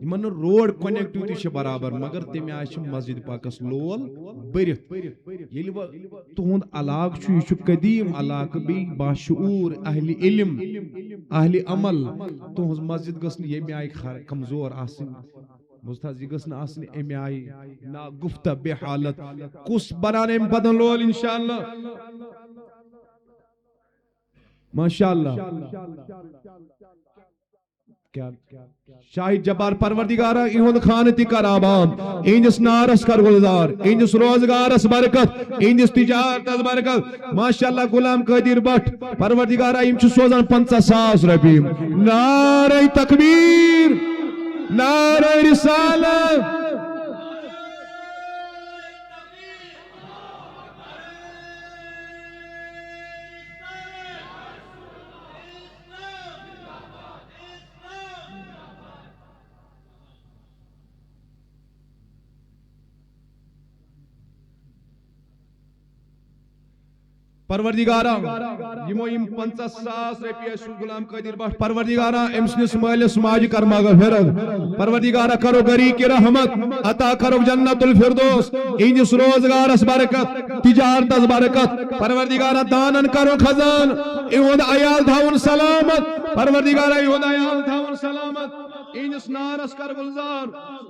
یمن روڈ کنیکٹیوٹی چھ برابر مگر تمہ آئی چھ مسجد پاکس لول برت یل تہند علاقہ چھ یہ قدیم علاقہ بی باشعور اہل علم اہل عمل تہذ مسجد گھس یمہ آئی کمزور آسن مستحض یہ گھس آسن امہ آئی نا گفتہ بے حالت کس بنان ام بدن لول انشاءاللہ ماشاءاللہ شاہد جبار پروردگارہ ایہند خان تی کر آباد انجس نارس کر گلزار انجس روزگارس برکت انجس تجارت اس برکت ماشاءاللہ غلام قادر بٹ پروردگارہ یم چھ سوزان 50,000 روپی نعرہ تکبیر نعرہ رسالت پروردگارا یمو یم 50,000 رۄپیہِ سو غلام قادر بٹ پروردگارا ام سنس مالس ماجہ کر مغفرت پروردگارا کرو گری کی رحمت عطا کرو جنت الفردوس انس روزگارس برکت تجارتس برکت پروردگارا دانن کرو خزان اہد عیال تھاون سلامت پروردگارا اہد عیال تھاون سلامت انس نارس کر گلزار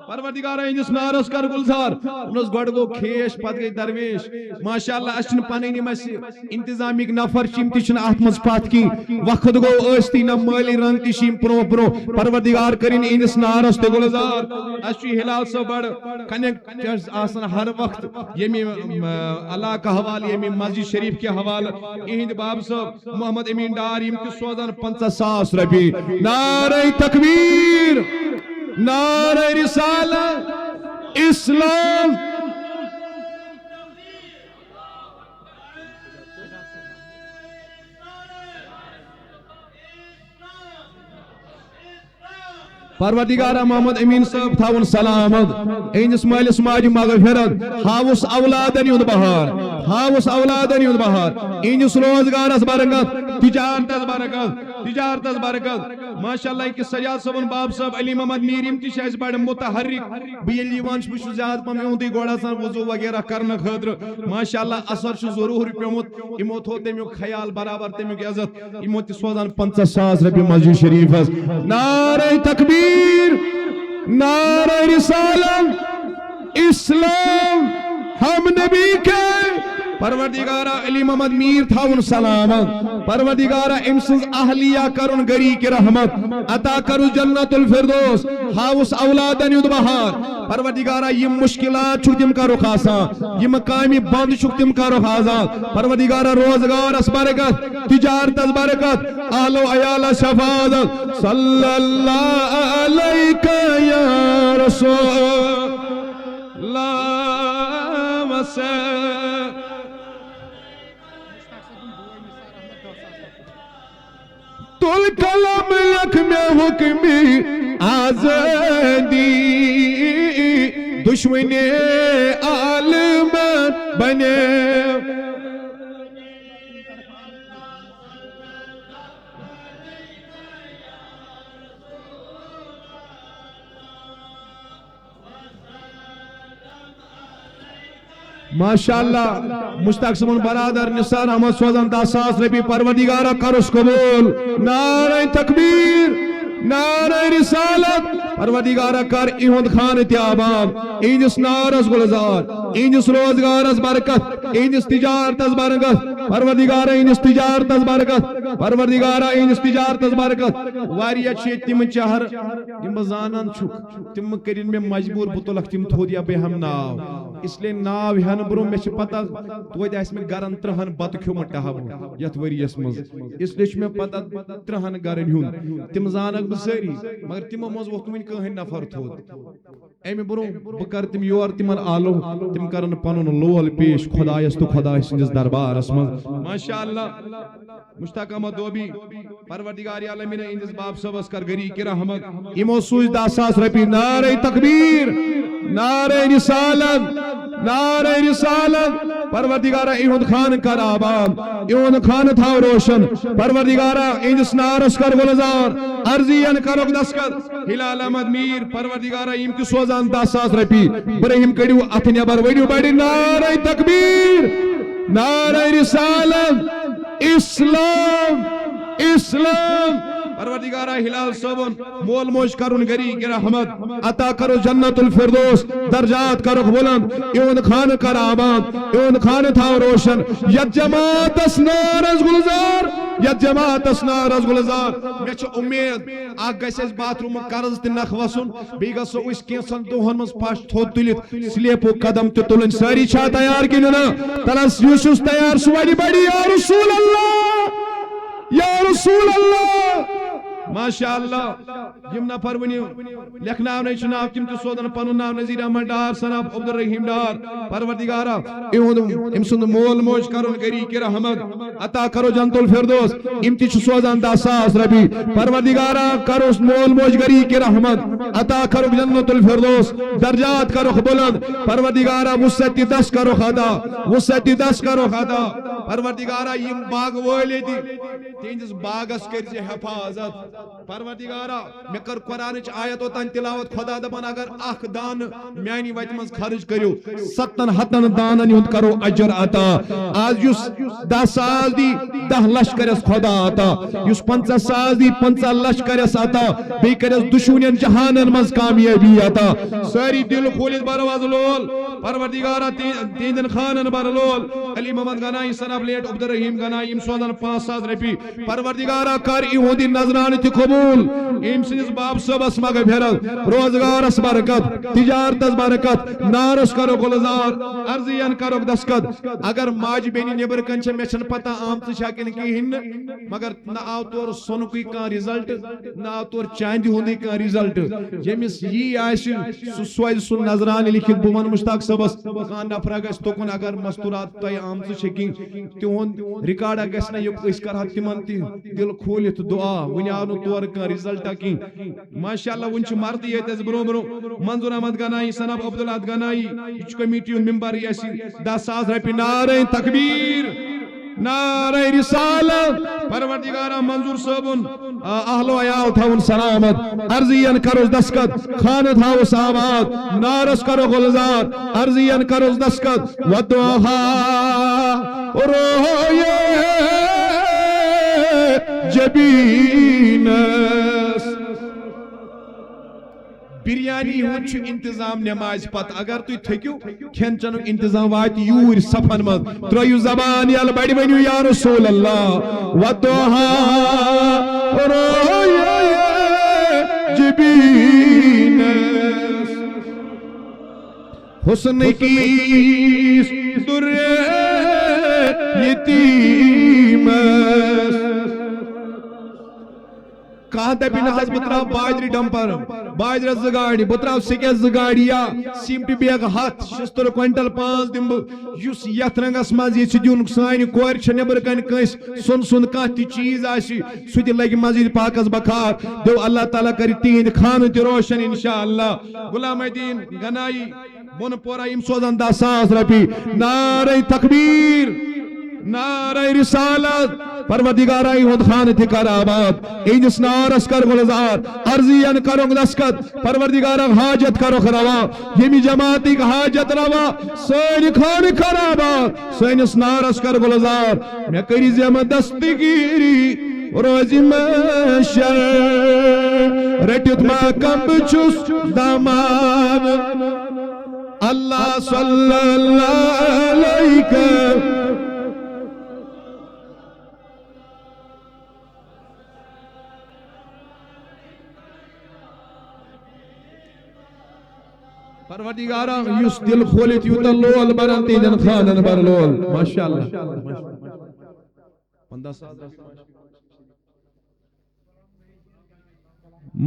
پروردگارا انس نارس کر گلزار انس گۄڈٕ گوٚو کھیش پتہٕ گٔے درویش ماشاءاللہ اس چھنہٕ پنٕنۍ یِم اسہِ انتظامک نفر چھ یِم تہِ چھنہٕ اتھ منٛز پتھ کینٛہہ وقت گوٚو ٲستی نہ مٲلی رنگ تہِ چھِ یِم برونٛہہ برونٛہہ پروردگار کٔرِنۍ انس نارس تہِ گلزار اس چھُ ہلال صٲب بڑٕ کنیکٹ آسان ہر وقت ییٚمہِ علاقہٕ حوالہٕ ییٚمہِ مسجد شریف کہِ حوالہٕ اہنٛدِ باب صٲب محمد امین ڈار یِم تہِ سوزان 50,000 رۄپیہِ نعرہ تکبیر نعرہ رسالت اسلام پروردگارا محمد امین صاحب تھاون سلامت اینس مالس ماجہ مغفرت ہاوس اولادن یُن بہار ہاوس اولادن یُن بہار اینس روزگارس برکت تجارتس برکت ماشاءاللہ کہ سجاد صاحب باب صاحب علی محمد میر یم تہ اس بڑ متحرک بیل یوان بہ زیادہ پہم یہندی گوڑ آسان وضو وغیرہ کرنے خاطر ماشاءاللہ اثر ضرور پیومت یمو تھو تمیک خیال برابر تمیک عزت یمو تہ سوزان 50,000 رۄپیہِ مسجد شریفس نعرہ تکبیر نعرہ رسالت اسلام ہم نبی کے پروردگارا علی محمد میر تھاون سلامت پروردگارا ام سنز اہلیہ کرن گری کی رحمت عطا کرو جنت الفردوس ہاوس اولادن یود بہار پروردگارا یم مشکلات چھک تم کرو آسان یم کامی بند چھک تم کرو آزاد پروردگارا روزگار اس برکت تجارت اس برکت اہل و عیال شفاعت صلی اللہ علیکہ یا رسول اللہ وسلم تل کلم لکھ میں حکمی آزادی دشمن عالم بنے ماشاءاللہ مشتاق صاحب برادر نثار احمد سوزان 10,000 رۄپیہِ پروردگارا کرس قبول نعرہ تکبیر نعرہ رسالت پروردگارا کر اہند خان تہ آباد اینس نارس گلزار اینس روزگارس برکت اینس تجارتس برکت پروردگارا اینس تجارتس برکت پروردگارا اینس تجارتس برکت واریاہ چھ تم چہر یم زانان چھک تم کرن میں مجبور بہ تلکھ تم تھود یا بہ ہم ناو اس لیے ناو ہن برو مے چھ پتہ توید اس میں گرن 3 بت کھومت ٹہب یت وریس مز اس لیے چھ میں پتہ 3 گرن ہن تم زانک ساری مگر تمو مز وقت ون کہن نفر تھود امی برو بہ کر تم یور تمن آلو تم کرن پنن لول پیش خدایس تو خدای سندس دربارس مز ماشاءاللہ مشتاق احمد دوبی پروردگار عالمین اندس باب صبس کر گری کی رحمت امو سوز 10,000 رۄپیہِ نعرہ تکبیر نعرہ رسالت نعرہ رسالت پروردگارا اہند خان کر آباد اہند خان تھاو روشن پروردگارا اندس نارس کر گلزار عرضین کرو دسکت ہلال احمد میر پروردگارا یم کی سوزان 10,000 رۄپیہِ برہم کڑیو اتھ نبر وڑیو بڑی نعرہ تکبیر نعرہ رسالت اسلام اسلام پروردگارا ہلال صاحبن مول موج کرن گری کی رحمت عطا کرو جنت الفردوس درجات کرو بلند اون خان کر آباد اون خان تھاو روشن یت جماعت اسنار از گلزار یت جماعت اسنار از گلزار میں چھ امید آگ گیس اس بات روم قرض تی نخ وسن بیگا سو اس کینسن دوہن مز پاش تھود تلت سلیپو قدم تی تلن ساری چھا تیار کی ننا تلس یوسوس تیار سواری بڑی یا رسول اللہ یا رسول اللہ ماشاءاللہ یم نفر ونیو لکھناو نہیں چناو تم تو سودن پنن ناو نذیر احمد ڈار سناب عبد الرحیم ڈار پروردگارا ام سند مول موج کرن گری کی رحمت عطا کرو جنت الفردوس ام تی سوزان 10,000 رۄپیہِ پروردگارا کرو مول موج گری کی رحمت عطا کرو جنت الفردوس درجات کرو بلند پروردگارا وسعت 10 کرو خدا وسعت 10 کرو خدا پروردگارا یم باغ وٲلۍ ییٚتہِ تِہنٛدِس باغس کٔرۍ حفاظت پروردگارا مےٚ کٔر قرآنٕچ آیت اوٚتانۍ تلاوت خدا دپان اگر اکھ دانہٕ میانہِ وتہِ منٛز خرٕچ کٔرِو 700 دانن ہُنٛد کرو اجر عطا آز یُس 10 ساس دی 10 لچھ کرس خدا عطا یُس 50 ساس دی 50 لچھ کرس عطا بیٚیہِ کرس دُشوٗنین جہانن منٛز کامیٲبی عطا سٲری دل کھوٗلِتھ برواز لول پروردگارا تہنٛدٮ۪ن خانن بر لول علی محمد گنایی سنب لیٹ عبدالرحیم گنایی یم سوزن 5,000 رۄپیہِ پروردگارا کر یہنٛد نظرانہٕ تہِ قبول أمۍ سٕنٛدِس باب صٲبس مغفرت روزگارس برکت تجارتس برکت نارس کرو گلزار ارضین کرو دسکت اگر ماج بیٚنہِ نیبر کن چھِ مےٚ چھنہٕ پتہ آمژٕ چھا کِنہٕ کِہیٖنۍ نہٕ مگر نہ آو تورٕ سۄنکُے کانٛہہ رِزلٹ نہ آو تورٕ چاندِ ہُنٛدُے کانٛہہ رِزلٹ ییٚمِس یی آسہِ سُہ سوزِ سُہ نظرانہٕ لیکھِتھ بہٕ ونہٕ مشتاق صٲبس کانٛہہ نفرا گژھِ تُکُن اگر مستورات تۄہہِ آمژٕ چھِ کینٛہہ تِہُنٛد رِکاڈا گژھِ نہ یہِ أسۍ کرہو تِمن تہِ دل کھوٗلِتھ دعا وُنہِ آو نہٕ تورٕ کانٛہہ رِزلٹا کینٛہہ ماشاء اللہ وُنہِ چھِ مردٕ ییٚتہِ اَسہِ برونٛہہ برونٛہہ منظور احمد گنایی سنب عبداللہ گنایی یہ چھُ کمیٹی ہُنٛد ممبر یہِ آسہِ 10,000 رۄپیہِ نعرے تکبیر نعرے رسالت پروردگارا منظور صٲبُن اہل و عیال تھاوُن سلامت ارضین کروس دسکت خانہ تھاوس آباد نارس کرو گلزار ارضین کروس دسکت ودعا رویے جبینس بریانی ہُنٛد چھُ انتظام نماز پت اگر تُہۍ تھٔکِو کھٮ۪ن چٮ۪نُک انتظام واتہِ یوٗرۍ صفن منٛز ترٲیِو زبان یلہٕ بڑِ ؤنِو یا رسول اللہ وَدُعا رویے جبینس حسن کیس در یتیمس کہاں دپی نہ حض بہٕ تراو باجرِ ڈمپر باجرس 2 گاڑِ بہٕ تراو سِکٮ۪س 2 گاڑِ یا سیٖمٹہِ بیگ 100 شستُر کوینٹل 5 دِمہٕ بہٕ یُس یتھ رنگس منٛز یژھِ دیُن سانہِ کورِ چھِ نیبر کنہِ کٲنٛسہِ سُنٛد کانٛہہ تہِ چیٖز آسہِ سُہ تہِ لگہِ مسجد پاکس بکار دیو اللہ تعالیٰ کرِ تِہنٛدِ خانہٕ تہِ روشن انشاء اللہ غلام الدین گنایی بۄنہٕ پورہ یِم سوزن 10,000 رۄپیہِ نعرے تکبیر نعرے رسالت پروردگارا یہنٛد خانہ تہِ کر آباد اِہنٛدِس نارس کر گلزار ارضین کرو دسکت پروردگارا حاجت کرو روا ییٚمہِ جماعتٕکۍ حاجت روا سٲنۍ خانہ کر آباد سٲنِس نارس کر گلزار مےٚ کٔرِ زیمہٕ دستگیری روزِ مےٚ شر رٔٹِتھ ما کم بہٕ چھُس دامان اللہ صلی اللہ علیہ پروردگارا یُس دل کھولِتھ یوٗتاہ لول برن تِہنٛدٮ۪ن خانن بر لول ماشاء اللہ 15,000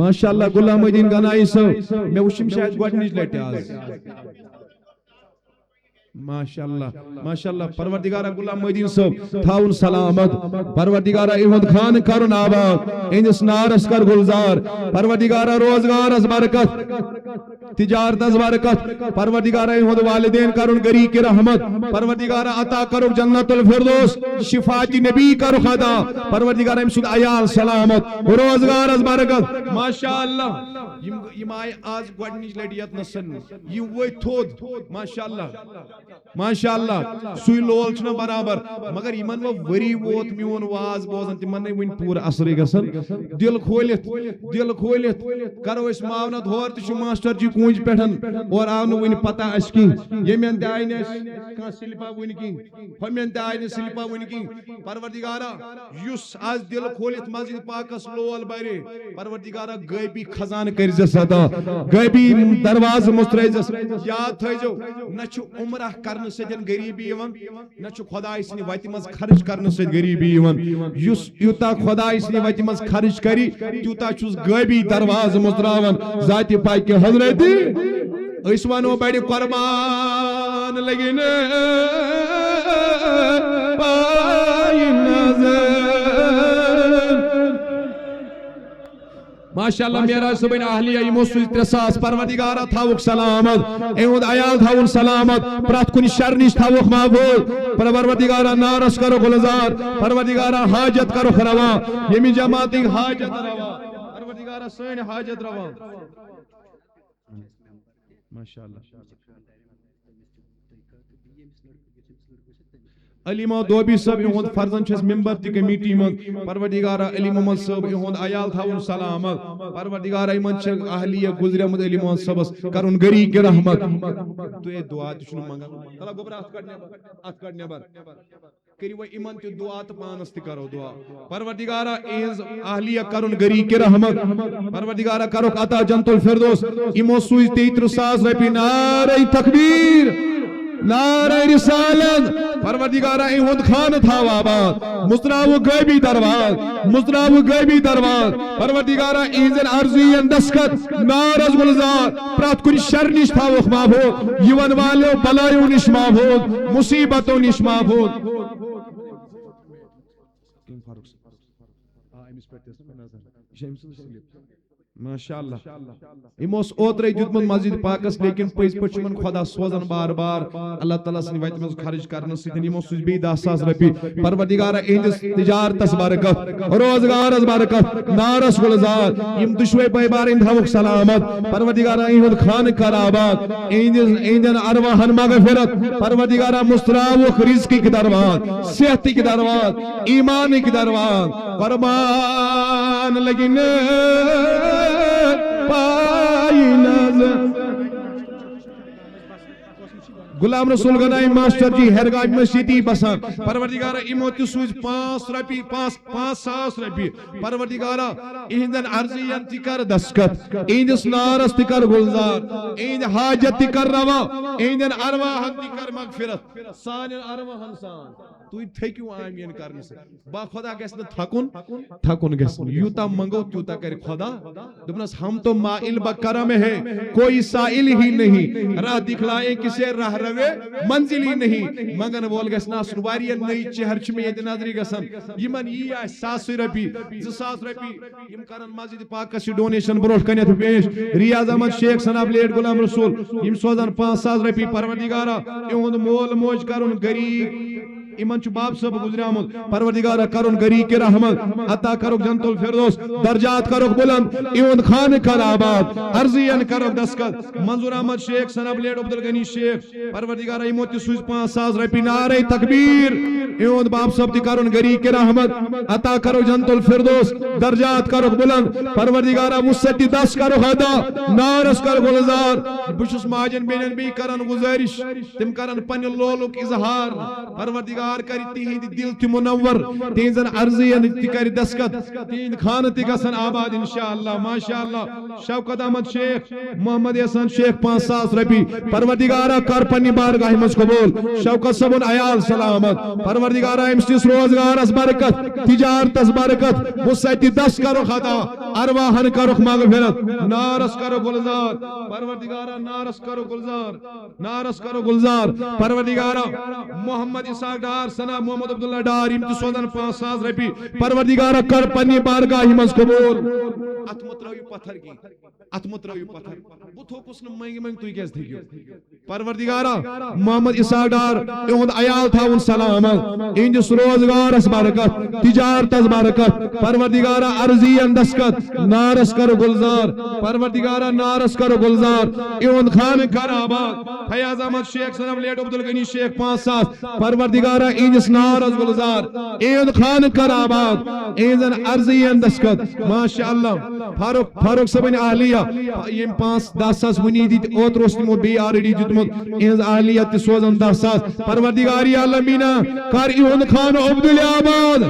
ماشاء اللہ غلام الدین گنایی صٲب مےٚ وُچھ یِم شاید گۄڈنِچ لٹہِ آز ماشاء اللہ پروردگارا غلام الدین صٲب تھاوُن سلامت پروردگارا یہنٛد خانہ کرُن آباد اِہنٛدِس نارس کر گلزار پروردگارا روزگارس برکت تجارتس برکت پروردگارا یہنٛد والدین کرُن گری کی رحمت پروردگارا عطا کرو جنت الفردوس شفاعت نبی کرو خدا پروردگارا أمۍ سُنٛد عیال سلامت روزگارس برکت ماشاء اللہ یم آیہِ آز گۄڈنِچ لٹہِ یتنسن یم ؤتھۍ تھوٚد ماشاء اللہ سُے لول چھُنہ برابر مگر یمن وۄنۍ ؤری ووت میون واز بوزان تِمن نٔے وُنہِ پوٗرٕ اثرٕے گژھان دل کھولِتھ کرو أسۍ معاونت ہور تہِ چھُ ماسٹر جی کوٗنٛجہِ پٮ۪ٹھ اور آو نہٕ وُنہِ پتہ اسہِ کینٛہہ ییٚمٮ۪ن تہِ آیہِ نہٕ اسہِ کانٛہہ سِلپا وُنہِ کینٛہہ ہُمٮ۪ن تہِ آیہِ نہٕ سِلپا وُنہِ کینٛہہ پروردگارا یُس آز دل کھولِتھ مسجد پاکس لول برِ پروردگارا غٲبی خزانہٕ کٔرزٮ۪س عطا غٲبی دروازٕ مُسترٲیزٮ۪س یاد تھٲیزیو نہ چھُ عمرہ کرنہٕ سۭتۍ غریٖبی یِوان نہ چھُ خۄداے سٕنٛدِ وتہِ منٛز خرٕچ کرنہٕ سۭتۍ غریٖبی یِوان یُس یوٗتاہ خۄداے سٕنٛدِ وتہِ منٛز خرٕچ کرِ تیوٗتاہ چھُس غٲبی دروازٕ مُژراوان ذاتہِ پاکہِ حضرت أسۍ ونو بڑِ قربان لگن پایہِ نظر ماشاءاللہ میرا صبح اہلیہ یمو سوز 300 پروردگارہ تھاوک سلامت ایہود عیال تھاون سلامت پرات کنی شر نش تھاوک محفوظ پروردگارہ نارس کرو گلزار پروردگارہ حاجت کرو روا یمی جماعتی حاجت روا پروردگارہ سین حاجت روا ماشاءاللہ علی محمد دوبی صاحب یہود فرزن چھس ممبر تی کمیٹی من پروردگارہ علی محمد صاحب یہود عیال تھاون سلامت پروردگارہ ایمن چھ اہلیہ گزریمت علی محمد صاحب کرن گری کی رحمت تو یہ دعا تشنو منگا تلا گوبر ات کڑ نیبر کریو ایمن تی دعا تو پانس تی کرو دعا پروردگارہ ایز اہلیہ کرن گری کی رحمت پروردگارہ کرو عطا جنت الفردوس ایمو سوز 33,000 رپی نعرہ تکبیر نعرہ رسالت پروردگارہ ایہود خان تھاو آباد مصراو غیبی درواز مصراو غیبی درواز پروردگارہ ایزن عرضین دسکت نارز گلزار پرات کنی شر نش تھاوک محفوظ یون والو بلایو نش محفوظ مصیبتو نش محفوظ ماشاءاللہ اموس اوترے دیتمن مسجد پاکس لیکن پز پچمن خدا سوزن بار بار اللہ تعالیٰ سن ویت میں خرچ کرنے سیدھن اموس سوز بھی 10,000 رپی پروردگارہ اہندس تجارتس برکت روزگارس برکت نارس گلزار یم دشوے بائبار اندھاوک سلامت پروردگارہ اہند خان کر آباد اہندن ارواحن مغفرت پروردگارہ مستراوک رزقی کی دروات صحتی کی دروات ایمانی کی دروات فرمان لگنے غلام رسول گنائی ماسٹر جی ہرگاہ میں سیدھی بسان پروردگارہ ایموتی سوز 5,000 رپی پروردگارہ ایندن عرضیان تکر دسکت ایندس نارس تکر گلزار ایند حاجت تکر روا ایندن ارواحن تکر مغفرت سانین ارواحن سان تو تھیکیو آمین کرنے سے با خدا گیسن تھکن گیسن یوتا منگو تیوتا کر خدا دبنس ہم تو مائل بکرم ہے کوئی سائل ہی نہیں راہ دکھلائیں کسے راہ روے منزل ہی نہیں مگن بول گیسنا سنواری نئی چہر چمی ایت نظری گسن یمن یہ آئے 100 رپی 200 رپی یم کرن مسجد پاک کسی ڈونیشن بروٹ کنیت پیش ریاض احمد شیخ سناب لیٹ غلام رسول یم سوزن 5,000 رپی پروردگارہ ایہند مول موج کرن غریب ایمن چو باب صاحب گزرے آمد پروردگارہ کرن گری کے رحمت عطا کرو جنت الفردوس درجات کرو بلند ایون خان کر آباد عرضین کرو دسکت منظور احمد شیخ سناب لیٹ عبدالغنی شیخ پروردگارہ ایموتی سوز 5,000 رپی نعرہ تکبیر ایون باب صاحب دی کرن گری کے رحمت عطا کرو جنت الفردوس درجات کرو بلند پروردگارہ وسطی 10 کرو خدا نارس کر گلزار بشس ماجن بینن بھی کرن گزارش تم کرن پن لولک اظہار پروردگار کری تیہید دل تی منور تینزن عرضین تی کری دسکت تین خان تی گسن آباد انشاءاللہ ماشاءاللہ شوکت احمد شیخ محمد احسان شیخ 5,000 رپی پروردگارہ کر پنی بارگاہ مز قبول شوکت سبن عیال سلامت پروردگارہ امسیس روزگار اس برکت تجارت اس برکت مسیتی 10 کرو خطا ارواحن کرو مغفرت نارس کرو گلزار پروردگارہ نارس کرو گلزار نارس کرو گلزار پروردگارہ محمد اسحاق ڈار سنا محمد عبداللہ ڈار امتی سوزن 5,000 رپی پروردگارہ کر پنی بارگاہ مز قبول اتمت روی پتھر کی اتمت روی پتھر بتھو کسن مہنگی مہنگ توی کیس دیکھو پروردگارہ محمد اسحاق ڈار ایہند عیال تھاون سلامت انجس روزگار اس برکت تجارت اس برکت پروردگارہ عرضین دسکت نارس کرو گلزار پروردگارہ نارس کرو گلزار ایہند خان کر آباد فیاض احمد شیخ سنم لیٹ عبدالغنی شیخ 5,000 پروردگارہ انجس نارس گلزار ایہند خان کر آباد ایہندن عرضین دسکت ماشاءاللہ فاروق صبن اہلیہ یم 5-10 ونی دیت اوتر اسنمو بی آرڈی دیتمت انز اہلیت سوزن 10 پروردگاری عالمینہ کر ایہن خان عبدالعباد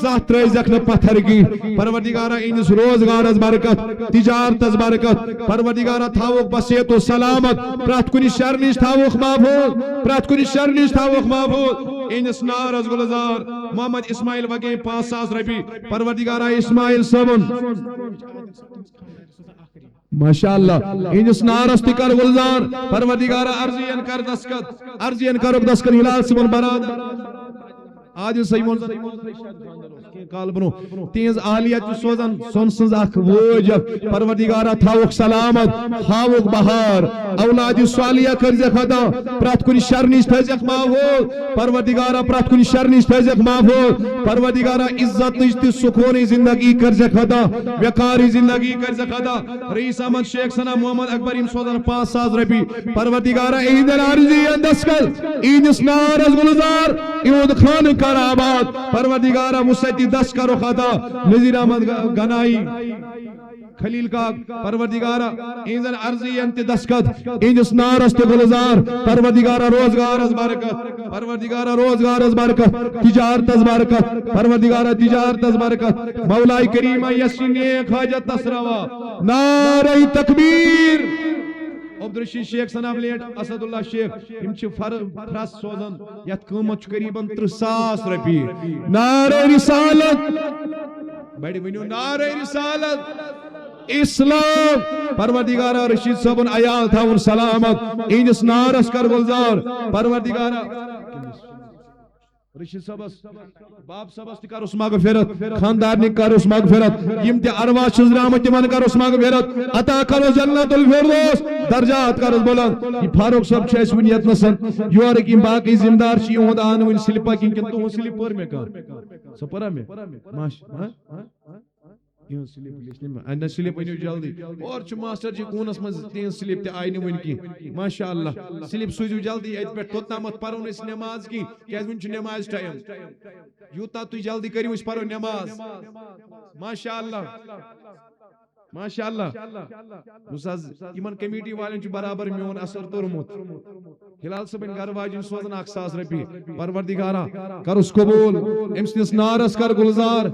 ذات رئی زخن پتھر کی پروردگارہ انز روزگار از برکت تجارت از برکت پروردگارہ تھاوک بسیت و سلامت پرات کنی شرنیش تھاوک محفوظ پرات کنی شرنیش تھاوک محفوظ انس نار از گلزار محمد اسماعیل وگے 5,000 رپی پروردگارہ اسماعیل سبن ماشاءاللہ انس نارس تکر گلزار پروردگارہ عرضین کر دسکت عرضین کرو دسکت ہلال سبن براد آج سیمون کال برو تیز اہلیت سوزن سون سنز اخ ووج پروردگارہ تھاوک سلامت ہاوک بہار اولاد صالحہ کرزے خدا پرات کن شر نش تھزیک محفوظ پروردگارہ پرات کن شر نش تھزیک محفوظ پروردگارہ عزت نش تہ سکون زندگی کرزے خدا وقاری زندگی کرزے خدا رئیس احمد شیخ ثنا محمد اکبر یم سوزن 5,000 رپی پروردگارہ ایندر عرضی اندسکل ایندس نارز گلزار ایود خان کر آباد پروردگارہ مسیتی دس کرو خدا نذیر احمد گنائی خلیل کا پروردگارہ اینزن عرضی انت دسکت اینجس نارست گلزار پروردگارہ روزگار از برکت پروردگارہ روزگار از برکت تجارت از برکت پروردگارہ تجارت از برکت مولا کریم یسی نیک حاجت تسروا نعرہ تکبیر عبدالرشید شیخ سناب لیٹ اسد اللہ شیخ ہم چھ فرس سوزن یت قیمت قریباً 30,000 رپی نعرہ رسالت بڑی ونیو نعرہ رسالت اسلام پروردگارہ رشید صاحبن عیال تھاون سلامت اینس نارس کر گلزار پروردگارہ رشید صاحبس باب صاحبس تہ کرس مغفرت خاندارنی کرس مغفرت یم تہ ارواح شزرامت تمن کرس مغفرت عطا کرو جنت الفردوس درجات کرس بلند یہ فاروق صاحب چھ اس ونیت نسن یورک یم باقی ذمہ دار چھ یہود آن ون سلپا کن تو سلپ پر میں کر سپرا میں ماش ہاں یہ سلپ لیکن نہ سلپ انیو جلدی اور چھ ماسٹر جی کونس مز تین سلپ تہ آئی ون کی ماشاءاللہ سلپ سوزو جلدی ایت پہ توتنا مت پرون اس نماز کی کیاز ون چھ نماز ٹائم یوتا تو جلدی کریو اس پرو نماز ماشاءاللہ ماشاءاللہ استاذ یمن کمیٹی والن چھ برابر میون اثر تورمت ہلال صاحبن گھر واجن سوزن 1,000 رپی پروردگارہ کرس قبول امس نارس کر گلزار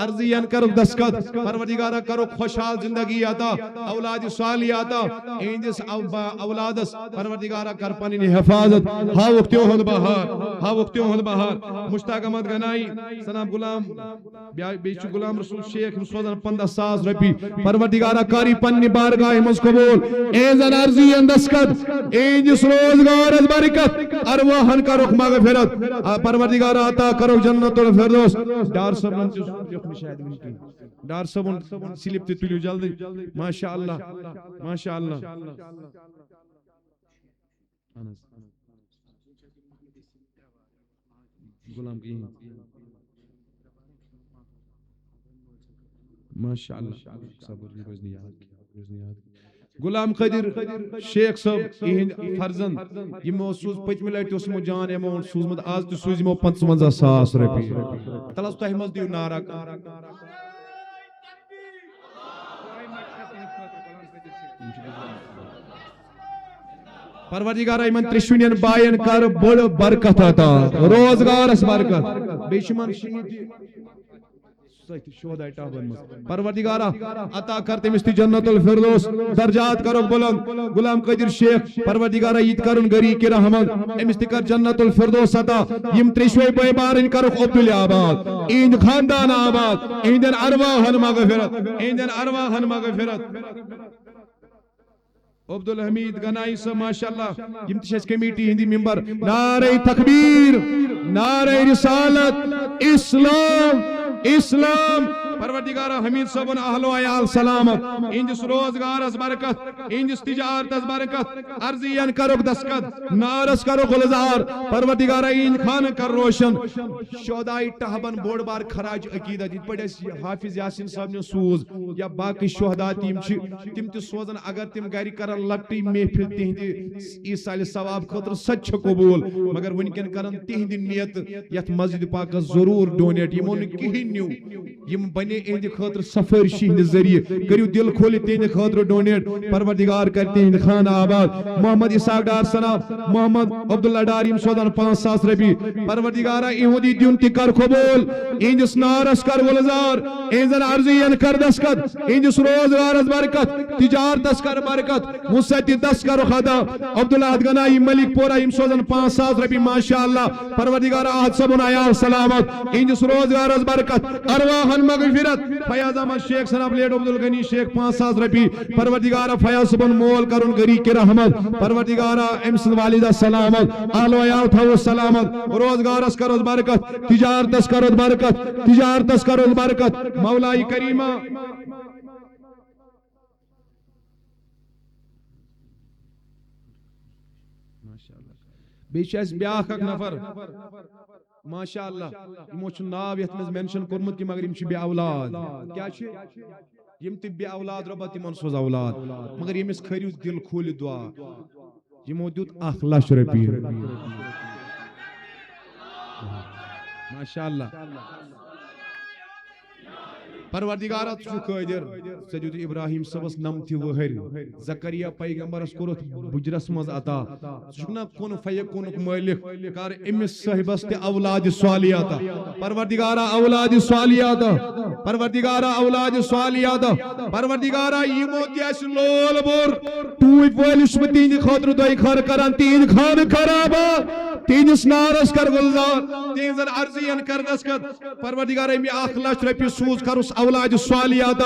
عرضین کرو دسکت پروردگارہ کرو خوشحال زندگی عطا اولاد صالح عطا اینجس اولادس پروردگارہ کر پنن حفاظت ہا وقتو ہل بہار ہا وقتو ہل بہار مشتاق احمد گنائی سلام غلام بیچ غلام رسول شیخ سوزن 15,000 رپی پروردگارہ کاری پنی بارگاہ مز قبول اینزن عرضین دسکت اینجس روزگار از برکت ارواحن کرو مغفرت پروردگار عطا کرو جنت الفردوس ڈار صاحب ڈار صاحب سلپ تہ تلیو جلدی ماشاءاللہ ماشاءاللہ غلام کی ماشاءاللہ صبر روزنی یاد غلام قدر شیخ صاحب اہند فرزند یمو سوز پتم لٹ اسمو جان اماؤنٹ سوزمت آز تو سوز یمو 55,000 رپی تلس تہ مز دیو نعرہ پروردگارہ یمن ترشونین باین کر بڑ برکت عطا روزگار اس برکت بیشمن پروردگارہ عطا کرتے مستی جنت الفردوس درجات کرو بلند غلام قدر شیخ پروردگارہ عید کرن گری کی رحمت امستی کر جنت الفردوس عطا یم ترشوی بے بارن کرو عبدال آباد ایند خاندان آباد ایندن ارواحن مغفرت ایندن ارواحن مغفرت عبدالحمید گنائی صاحب ماشاءاللہ یم تشس کمیٹی ہندی ممبر نعرہ تکبیر نعرہ رسالت اسلام اسلام پروردگارہ حمید صاحبن اہل و عیال سلامت انجس روزگار از برکت انجس تجارت از برکت عرضین کرو دسکت نارس کرو گلزار پروردگارہ این خان کر روشن شہدائی ٹہبن بوڑ بار خراج عقیدت یہ پڑھ حافظ یاسین صاحب نے سوز یا باقی شہداء تم تی سوزن اگر تم گھر کرن لکٹی محفل تہندی عیسال ثواب خاطر سچ قبول مگر ونکن کرن تہندی نیت یت مسجد پاک ضرور ڈونیٹ یمون کہین نیو یم بنے اہد خاطر سفارشی ہند ذریعے کریو دل کھولی تہند خاطر ڈونیٹ پروردگار کرتے ہیں خانہ آباد محمد اسحاق ڈار سناب محمد عبداللہ ڈار یم سودان 5,000 رپی پروردگارہ ایہودی دیون تی کر قبول اینجس نارس کر ولزار اینزن عرضین کر دسکت اینجس روزگار از برکت تجارت اس کر برکت وسعتی دس کر خدا عبداللہ گنائی ملک پورا یم سودان 5,000 رپی ماشاءاللہ پروردگارہ آہد سبن عیال سلامت اینجس روزگار از برکت ارواحن مغفرت مغفرت فیاض احمد شیخ سناب لیڈ عبدالغنی شیخ 5,000 رپی پروردگارہ فیاض صبن مول کرن گری کی رحمت پروردگارہ امسن والدہ سلامت اہل و عیال تھو سلامت روزگارس کروز برکت تجارتس کروز برکت تجارتس کروز برکت مولائی کریمہ بیچ اس بیاکھ اک نفر ماشاءاللہ یمو چھ ناو یتھ مز مینشن کورمت کہ مگر یم چھ بے اولاد کیا چھ یم تہ بے اولاد رب تمن سوز اولاد مگر یمس کھریو دل کھول دعا یمو دیت 1,00,000 رپیہ ماشاءاللہ پروردگارہ چھو قادر سجد ابراہیم صبس نمتی وہر زکریہ پیغمبرس کورت بجرس مز عطا چھنا کن فیکون مالک کار امس صاحبس تے اولاد صالحات پروردگارہ اولاد صالحات پروردگارہ اولاد صالحات پروردگارہ یمو تے اس لول بور ٹوئی پولش تین خاطر دعائی خار کران تین خان خراب تینس نارس کر گلزار تین زن عرضین کر دسکت پروردگارہ امی 1,00,000 رپیہ سوز کرس اولاد صالحات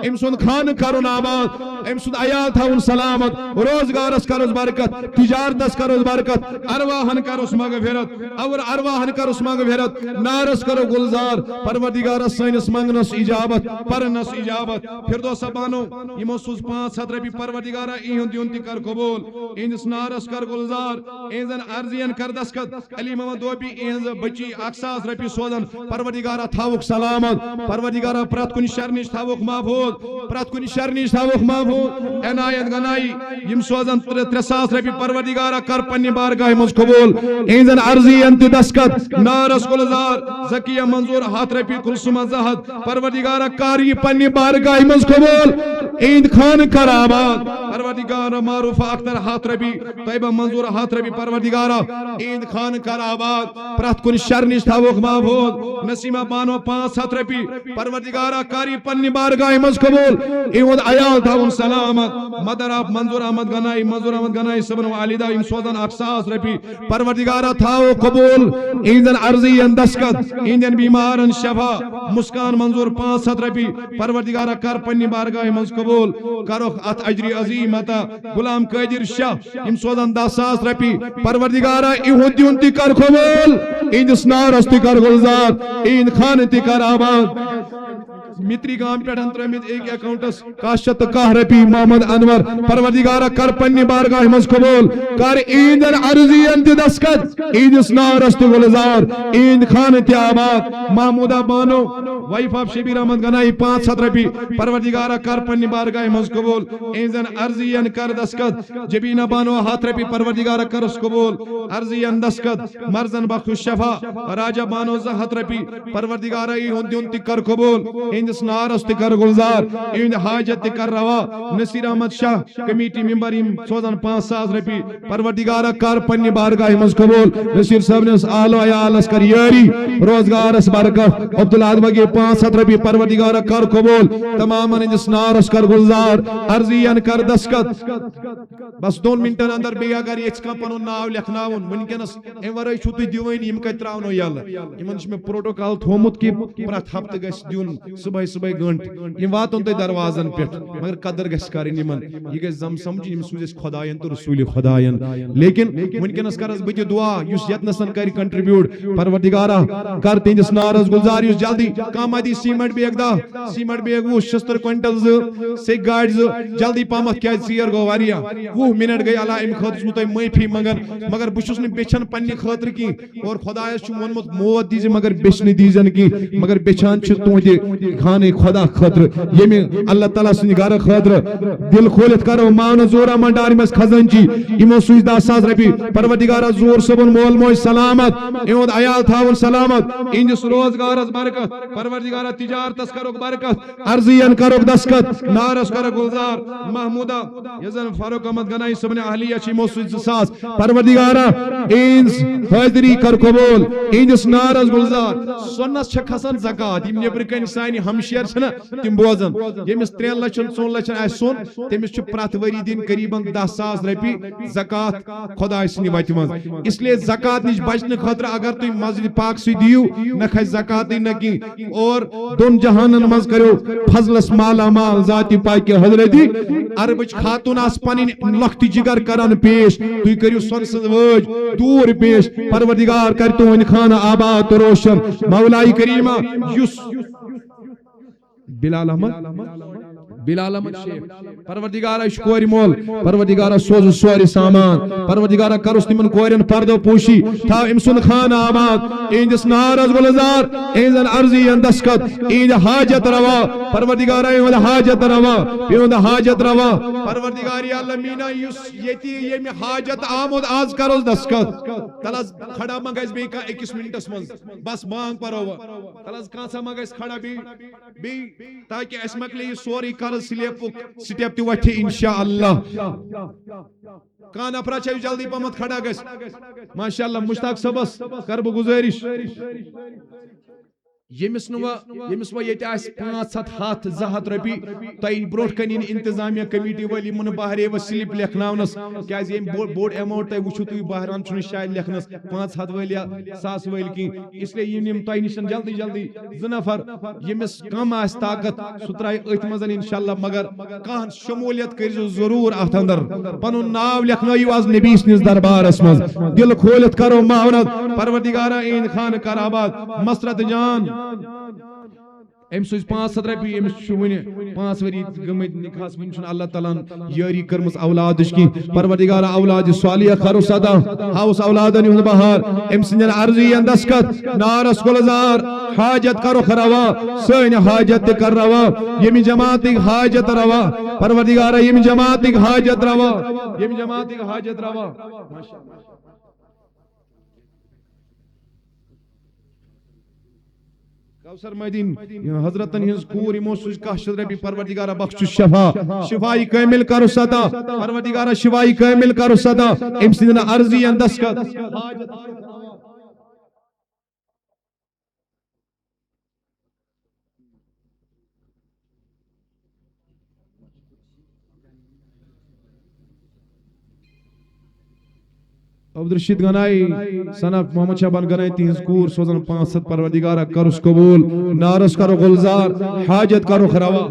امسن خان کرن آباد امسن عیال تھاون سلامت روزگارس کرس برکت تجارتس کرس برکت ارواحن کرس مغفرت اور ارواحن کرس مغفرت نارس کرو گلزار پروردگارس سینس منگنس اجابت پرنس اجابت فردوس بانو یمو سوز 500 رپیہ پروردگارہ ایہن دیون تی کر قبول اینس نارس کر گلزار اینزن عرضین کر دسکت علی محمد دوبی اینز بچی 1,000 رپیہ سوزن پروردگارہ تھاوک سلامت پروردگارہ پرات کنی شر نش تھاوک محفوظ پرات کنی شر نش تھاوک محفوظ عنایت گنائی یم سوزن 3,000 رپیہ پروردگارہ کر پنی بارگاہ مز قبول اینزن عرضی انت دسکت نارس گلزار زکیہ منظور 7 رپیہ کلثومہ زہد پروردگارہ کاری پنی بارگاہ مز قبول ایند خان کر آباد پروردگارہ معروف اختر 7 رپیہ طیبہ منظور 7 رپیہ پروردگارہ ایند خان کر آباد پرات کنی شر نش تھاوک محفوظ نسیمہ بانو 500 رپیہ پروردگارہ کاری پنی بارگاہ مز قبول ایود عیال تھاون سلامت مدر آپ منظور احمد گنائی سبن والدہ یم سوزن 1,000 رپیہ پروردگارہ تھاو قبول ایندن عرضی اندسکت ایندن بیمارن شفا مسکان منظور 500 رپیہ پروردگارہ کر پنی بارگاہ مز قبول کرو ات اجری عظیم عطا غلام قادر شاہ یم سوزن 10,000 رپیہ پروردگارہ ایہن دیون تی کر قبول ایندس نارس تی کر گلزار ایند خان تی کر آباد متری گام پیٹھن ترمت ایک اکاؤنٹس 1,000 رپیہ محمد انور پروردگارہ کر پنی بارگاہ مز قبول کر ایندن عرضی انت دسکت ایندس نارس تی گلزار ایند خان تی آباد محمودہ بانو وائف آف شبیر احمد گنائی 500 رپیہ پروردگارہ کر پنی بارگاہ مز قبول ایندن عرضی ان کر دسکت جبینہ بانو 7 رپیہ پروردگارہ کرس قبول عرضی ان دسکت مرزن بخش شفا راجہ بانو 7 رپیہ پروردگارہ ایہن دیون تی کر قبول ایندس نارس تی کر گلزار ایند حاجت تی کر روا نصیر احمد شاہ کمیٹی ممبر یم سوزن 5,000 رپیہ پروردگارہ کر پنی بارگاہ مز قبول نصیر صاحب نس آل و عیالس کر یاری روزگارس برکت عبدالعاد بگی 500 رپیہ پروردگارہ کر قبول تمام ایندس نارس کر گلزار عرضی ان کر دسکت بس 2 منٹن اندر بی اگر یہ کان پنن ناو لکھناون ونکنس ام ورٲے چھو تُہۍ دِوٲنی یم کتہِ تراونو یلہٕ یمن چھ مےٚ پروٹوکال تھومُت کہ پرٛٮ۪تھ ہفتہٕ گژھِ دیُن صبح گھنٹہٕ یم واتن تۄہہِ دروازن پٮ۪ٹھ مگر قدر گژھِ کرٕنۍ یمن یہ گژھِ زم سمجھن یم سوز اسہِ خۄداین تہٕ رسوٗلِ خۄداین لیکن ونکنس کرس بہٕ تہِ دعا یُس یتنسن کرِ کنٹربیوٹ پروردگارہ کر تہنٛدِس نارس گلزار یُس جلدی کانٛہہ دی cement bag 10 cement bag 70 quintal 2 سیٚکہِ گاڑِ 2 جلدی پہمتھ کیازِ ژیر گوٚو واریاہ 20 منٹ گئی اللہ امہِ خٲطرٕ چھُس بہٕ تۄہہِ معٲفی مگر بہٕ چھُس نہٕ بیچھان پننہِ خٲطرٕ کینٛہہ اور خۄدایس چھُ ووٚنمُت موت دیٖزِ مگر بیچھنہٕ دیٖزٮ۪ن کینٛہہ مگر بیچھان چھِ تُہنٛدِ خانہ خدا خٲطرٕ ییٚمہِ اللہ تعالیٰ سٕنٛدِ گرٕ خٲطرٕ دل کھولِتھ کرو مانو زورا منڈار منٛز خزانچی یِمو سوٗزۍ 10,000 رپیہِ پروردگارہ زور صٲبُن مول موج سلامت اِہُنٛد عیال تھاوُن سلامت اِہنٛدِس روزگارس برکت پروردگارہ تجارتس کروکھ برکت عرضین کروکھ دسکت نارس کرو گلزار محمودہ یس زن فاروق احمد گنائی صبن اہلیہ چھ یمو سوٗزۍ 2,000 پروردگارہ اِہنٛز حٲضری کر قبول اِہنٛدِس نارس گلزار سۄنس چھِ کھسان زکات یم نیبرٕ کنۍ سانہِ ہمشیر چھنا تم بوزن ییٚمِس 3 لچھن 4 لچھن آسہِ سۄن تٔمِس چھُ پرٛٮ۪تھ ؤری دِنۍ قریباً 10,000 رپیہِ زکات خۄداے سٕنٛدِ وتہِ منٛز اس لیے زکات نش بچنہٕ خٲطرٕ اگر تُہۍ مسجد پاک سٕے دِیِو نہ کھسہِ زکاتٕے نہ کینٛہہ اور دون جہانن مز کرو فضلس مالا مال ذاتی پاک حضرتی عربچ خاتون آس پنن لخت جگر کران پیش تُہۍ کٔرِو سۄنہٕ سٕنٛز وٲج دوٗر پیش پروردگار کر تُہُنٛد خانہ آباد تہٕ روشن مولائی کریمہ یُس بلال احمد شیخ پروردگارہ کور مول پروردگارہ سوز سوری سامان پروردگارہ کرس تمن کورن پردو پوشی تھا ام سن خان آباد اندس نارز گلزار اندن عرضی اندسکت اند حاجت روا پروردگارہ اند حاجت روا اند حاجت روا پروردگاری عالمینا یس یتی یم حاجت آمد آز کرس دسکت تلز کھڑا مگس بی کا 21 منٹس من بس مانگ پرو تلز کانسا مگس کھڑا بی تاکہ اس مکلی سوری کر سٹیپ تی وٹھی انشاءاللہ کان اپرا چاہیے جلدی پمت کھڑا گس ماشاءاللہ مشتاق صبس کرب گزارش یمس و یہ 500 700 رپی تھی بروٹ کن انتظامیہ کمیٹی ولی من باہرے و سلپ لکھناونس کیاز یم بوڑ اماؤنٹ تھی وچھو تھی بہران چھ شاید لکھنس 500 ول یا 100 ول کی اس لیے یم تھی نشن جلدی 2 نفر یمس کم آس طاقت سہ ترائی ات مز انشاءاللہ مگر کان شمولیت کر ضرور ات اندر پنن ناو لکھنائیو آز نبی سنس دربارس مز دل کھولت کرو معاونت پروردگارہ این خان کر آباد مسرت جان ام سوز 500 رپی امس ون 5 وری گمت نکاس ون اللہ تعالیٰ یاری کرمس اولاد کی پروردگار اولاد صالحہ خروس عطا ہاؤس اولادن ہند بہار ام سندن عرضی اندسکت نارس گلزار حاجت کرو روا سین حاجت کر روا یم جماعت حاجت روا پروردگار یم جماعت حاجت روا یم جماعت حاجت روا کوثر مدین حضرتن ہنز کور یمو سوز 10 رپی پروردگارہ بخش شفائی کامل کرو صدا پروردگارہ شفائی کامل کرو صدا ام سندن عرضی اندسکت عبدالرشید گنائی صنف محمد شعبان گنائی تیز کور سوزن 500 پروردگارہ کرس قبول نارس کرو گلزار حاجت کرو خروا